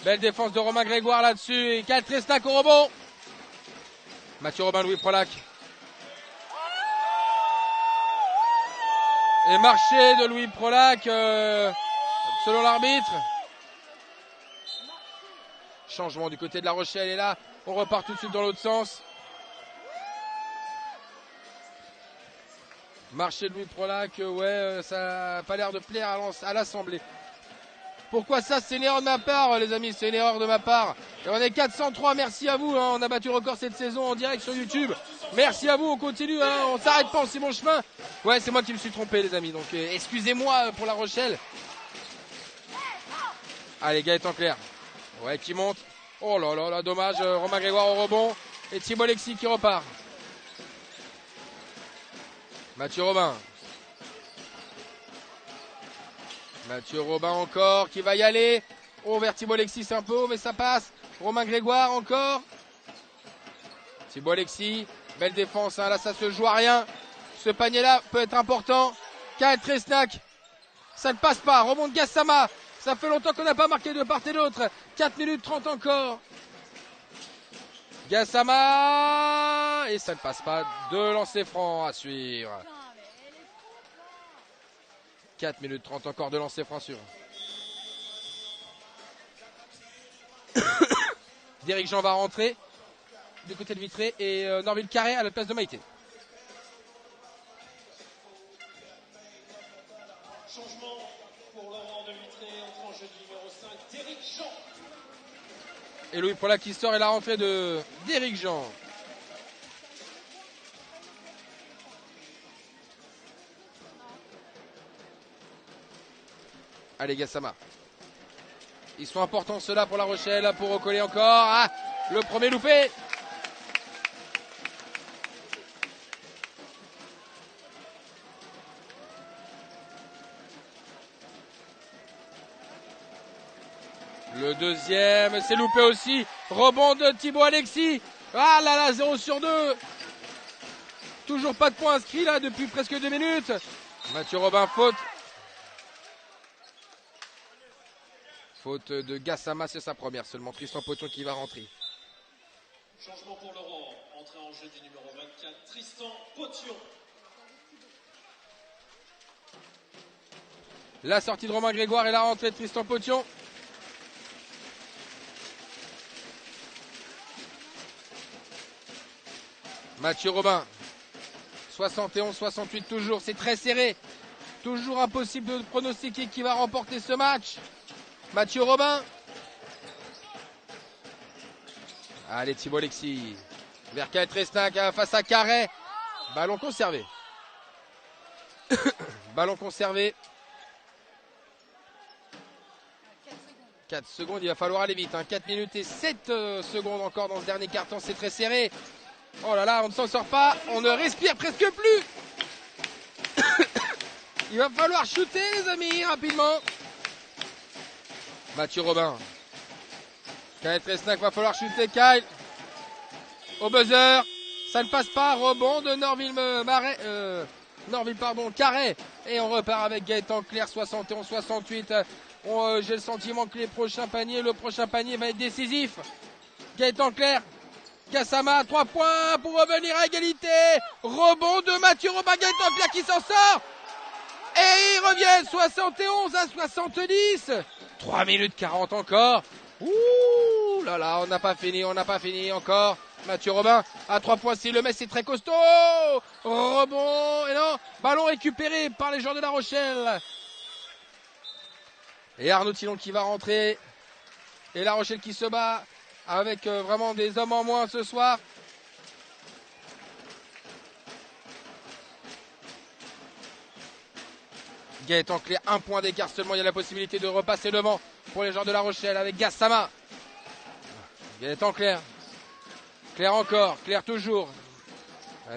Belle défense de Romain Grégoire là-dessus. Et Kyle Tresnac au rebond. Mathieu Robin, Louis Prolac. Et marché de Louis Prolac selon l'arbitre. Changement du côté de La Rochelle. Et là, on repart tout de suite dans l'autre sens. Marché de Louis Prolac, ça n'a pas l'air de plaire à l'Assemblée. Pourquoi ça? C'est une erreur de ma part, les amis, c'est une erreur de ma part. Et on est 403, merci à vous, on a battu le record cette saison en direct sur YouTube. Merci à vous, on continue, on s'arrête pas, c'est mon chemin. Ouais, c'est moi qui me suis trompé, les amis, donc excusez-moi pour La Rochelle. Allez, Gaëtan Clerc, qui monte. Oh là là, dommage, Romain Grégoire au rebond. Et Thibaut Alexis qui repart. Mathieu Robin. Mathieu Robin encore qui va y aller. Oh, vers Thibaut Alexis, c'est un peu haut, mais ça passe. Romain Grégoire encore. Thibaut Alexis, belle défense, hein. Là ça se joue à rien. Ce panier-là peut être important. Kael Tresnak, ça ne passe pas. Remonte Gassama. Ça fait longtemps qu'on n'a pas marqué de part et d'autre. 4 minutes 30 encore. Gassama. Et ça ne passe pas. 2 lancers francs à suivre. 4 minutes 30 encore de lancers francs sur. Derrick Jean va rentrer du côté de Vitré et Norville Carré à la place de Maïté. Changement pour Laurent de Vitré, entrant en jeu numéro 5, Derrick Jean. Et Louis Prola qui sort et la rentrée de Derrick Jean. Allez Gassama. Ils sont importants ceux-là pour La Rochelle, pour recoller encore. Ah, le premier loupé. Le deuxième, c'est loupé aussi. Rebond de Thibaut Alexis. Ah là là, 0 sur 2. Toujours pas de points inscrits là depuis presque 2 minutes. Mathieu Robin, faute. Faute de Gassama, c'est sa première. Seulement Tristan Potion qui va rentrer. Changement pour Laurent, entrée en jeu du numéro 24, Tristan Potion. La sortie de Romain Grégoire et la rentrée de Tristan Potion. Mathieu Robin. 71-68 toujours, c'est très serré. Toujours impossible de pronostiquer qui va remporter ce match. Mathieu Robin. Allez Thibaut Alexis. Vers Kael Tresnak face à Carré. Ballon conservé. Ballon conservé. 4 secondes, il va falloir aller vite. 4 minutes et 7 secondes encore dans ce dernier carton, c'est très serré. Oh là là, on ne s'en sort pas, on ne respire presque plus. Il va falloir shooter les amis, rapidement. Mathieu Robin. Kael Tresnak, va falloir shooter. Kael. Au buzzer. Ça ne passe pas. Rebond de Norville Carré. Et on repart avec Gaëtan Clerc, 71-68. J'ai le sentiment que le prochain panier va être décisif. Gaëtan Clerc. Gassama, 3 points pour revenir à égalité. Rebond de Mathieu Robin. Gaëtan Clerc qui s'en sort. Et ils reviennent 71-70. 3 minutes 40 encore. Ouh là là, on n'a pas fini encore. Mathieu Robin à 3 points, s'il le met, c'est très costaud. Rebond, et non, ballon récupéré par les joueurs de La Rochelle. Et Arnaud Tillon qui va rentrer. Et La Rochelle qui se bat avec vraiment des hommes en moins ce soir. Gaëtan Clerc, 1 point d'écart seulement. Il y a la possibilité de repasser devant pour les joueurs de La Rochelle avec Gassama. Gaëtan Clerc. Clerc encore. Clerc toujours.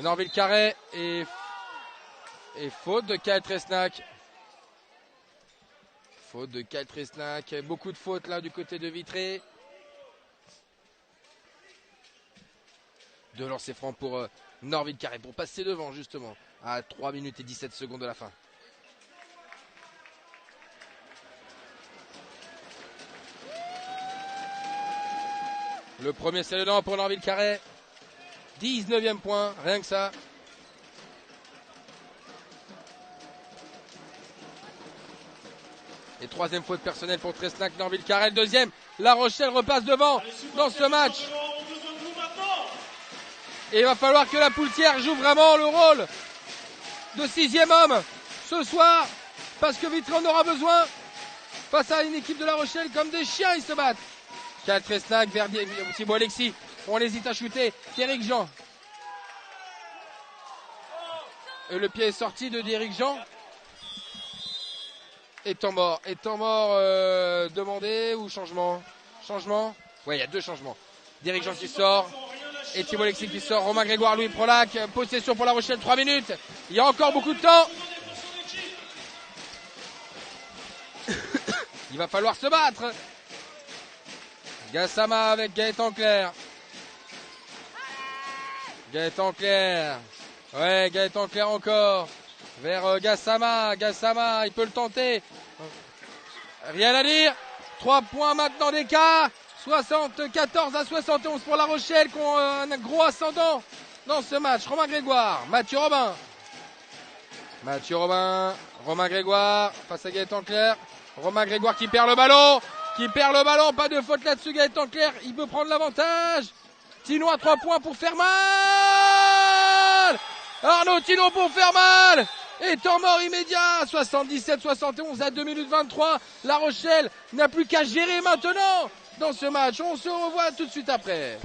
Norville Carré et faute de Kael Tresnak. Faute de Kael Tresnak. Beaucoup de fautes là du côté de Vitré. 2 lancers francs pour Norville Carré pour passer devant justement à 3 minutes et 17 secondes de la fin. Le premier c'est dedans pour Norville Carré. 19e point, rien que ça. Et 3e faute personnelle pour Tresnak, Norville Carré. Le deuxième, La Rochelle repasse devant dans ce match. Et il va falloir que la Poultière joue vraiment le rôle de 6e homme ce soir. Parce que Vitré en aura besoin. Face à une équipe de La Rochelle comme des chiens, ils se battent. Kael Tresnak vers Thibaut Alexis. On hésite à shooter. Derrick Jean. Et le pied est sorti de Derrick Jean. Et temps mort demandé ou changement? Changement. Ouais, il y a 2 changements. Derrick Jean qui sort. Et Thibaut Alexis qui sort. Romain Grégoire, Louis Prolac. Possession pour La Rochelle, 3 minutes. Il y a encore beaucoup de temps. Il va falloir se battre. Gassama avec Gaëtan Clerc. Gaëtan Clerc. Ouais, Gaëtan Clerc encore. Vers Gassama. Gassama, il peut le tenter. Rien à dire. 3 points maintenant d'écart. 74-71 pour La Rochelle qui ont un gros ascendant dans ce match. Romain Grégoire, Mathieu Robin. Mathieu Robin, Romain Grégoire face à Gaëtan Clerc. Romain Grégoire qui perd le ballon. Pas de faute là-dessus. Gaëtan Clerc, il peut prendre l'avantage. Tino à 3 points pour faire mal. Arnaud Tino pour faire mal. Et temps mort immédiat, 77-71 à 2 minutes 23. La Rochelle n'a plus qu'à gérer maintenant dans ce match. On se revoit tout de suite après.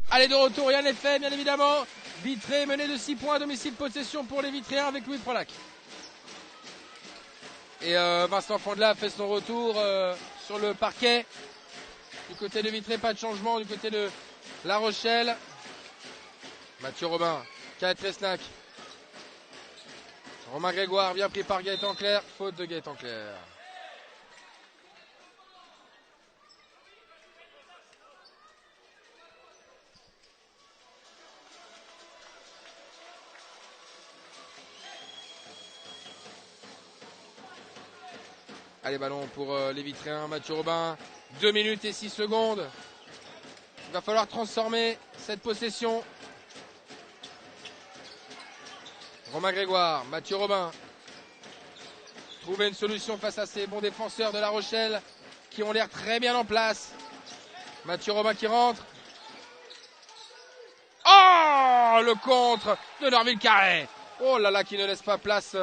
Allez, de retour, rien n'est fait, bien évidemment. Vitré mené de 6 points à domicile, possession pour les Vitréens avec Louis Prolac. Et Vincent Fandela fait son retour sur le parquet. Du côté de Vitré, pas de changement. Du côté de La Rochelle, Mathieu Robin, Kaet Tresnac. Romain Grégoire, bien pris par Gaëtan Clerc. Faute de Gaëtan Clerc. Allez, ballon pour les Vitréens, Mathieu Robin. 2 minutes et 6 secondes. Il va falloir transformer cette possession. Romain Grégoire, Mathieu Robin. Trouver une solution face à ces bons défenseurs de La Rochelle qui ont l'air très bien en place. Mathieu Robin qui rentre. Oh, le contre de Norville Carré. Oh là là, qui ne laisse pas place.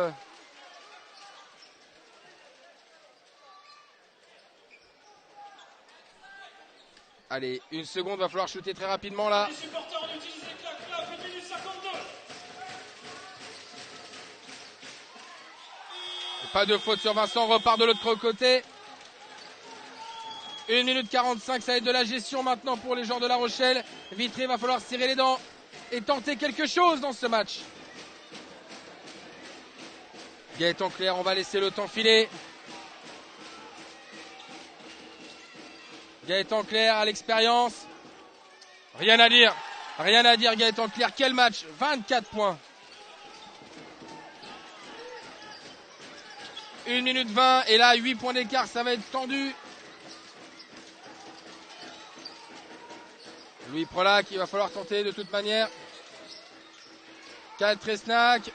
Allez, 1 seconde, va falloir shooter très rapidement là. Les supporters ont utilisé clac-clac, 1 minute 52. Pas de faute sur Vincent, on repart de l'autre côté. 1 minute 45, ça va être de la gestion maintenant pour les joueurs de La Rochelle. Vitré, va falloir serrer les dents et tenter quelque chose dans ce match. Gaëtan Clerc, on va laisser le temps filer. Gaëtan Clerc à l'expérience. Rien à dire Gaëtan Clerc. Quel match, 24 points. 1 minute 20 et là 8 points d'écart, ça va être tendu. Louis Prolac, il va falloir tenter de toute manière. Kaet Tresnac.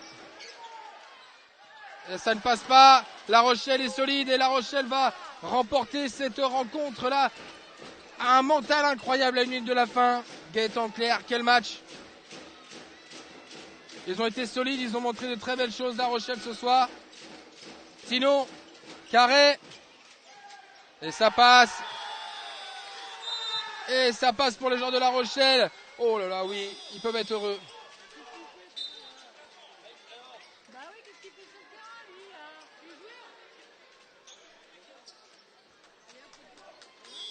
Et ça ne passe pas. La Rochelle est solide et La Rochelle va remporter cette rencontre-là. Un mental incroyable à 1 minute de la fin. Gaëtan Clerc, quel match. Ils ont été solides, ils ont montré de très belles choses La Rochelle ce soir. Tino, Carré. Et ça passe. Et ça passe pour les joueurs de La Rochelle. Oh là là, oui, ils peuvent être heureux. Bah oui, qu'est-ce qu'il fait sur le terrain, lui, là? Il joue.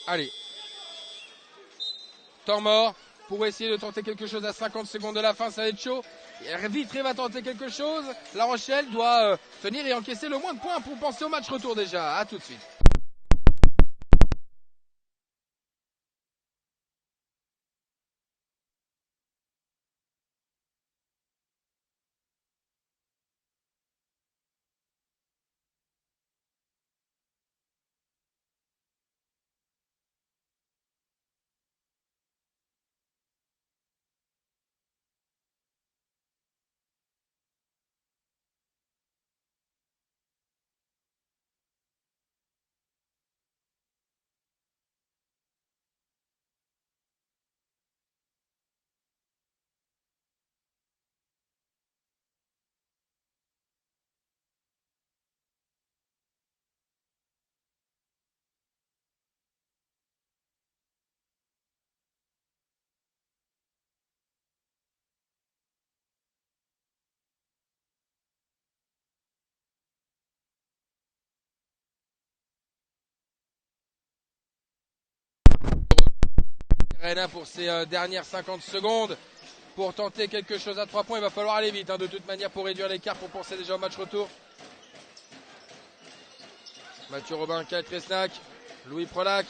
Allez. Temps mort pour essayer de tenter quelque chose à 50 secondes de la fin, ça va être chaud. Vitré va tenter quelque chose. La Rochelle doit tenir et encaisser le moins de points pour penser au match retour déjà. À tout de suite. Reyna pour ses dernières 50 secondes. Pour tenter quelque chose à 3 points, il va falloir aller vite, hein, de toute manière, pour réduire l'écart, pour penser déjà au match retour. Mathieu Robin, Kyle Tresnac, Louis Prolac.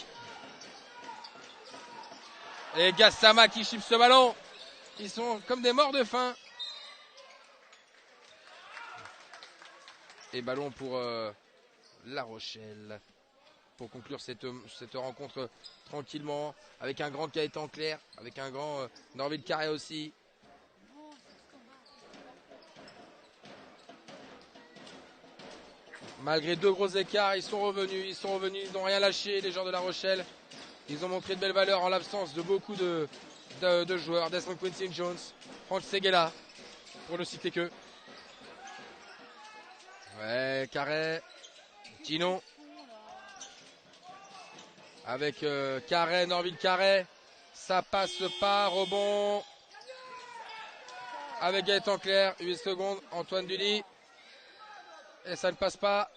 Et Gassama qui chipe ce ballon. Ils sont comme des morts de faim. Et ballon pour La Rochelle. Pour conclure cette rencontre tranquillement. Avec un grand Gaëtan Clair. Avec un grand Norville Carré aussi. Malgré 2 gros écarts, ils sont revenus, ils n'ont rien lâché, les joueurs de La Rochelle. Ils ont montré de belles valeurs en l'absence de beaucoup de joueurs. Desmond Quincy Jones, Franck Seguela, pour ne citer que. Ouais, Carré, Tino. Avec Carré, Norville Carré. Ça passe pas, rebond. Avec Gaëtan Clair, 8 secondes, Antoine Duly. Et ça ne passe pas.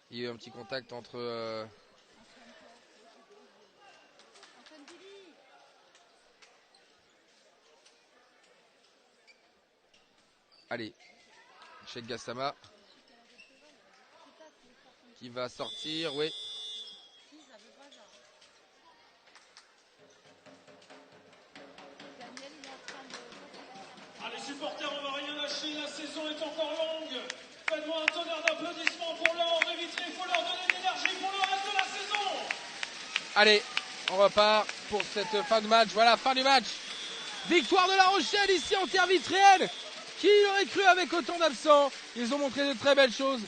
Il y a eu un petit contact entre... Allez, Cheikh Gassama. Qui va sortir, oui. Les supporters, on va rien lâcher, la saison est encore longue. Faites-moi un tonnerre d'applaudissements pour l'or et Vitré, il faut leur donner de l'énergie pour le reste de la saison. Allez, on repart pour cette fin de match. Voilà, fin du match. Victoire de La Rochelle ici en terre vitréenne. Qui aurait cru avec autant d'absents? Ils ont montré de très belles choses.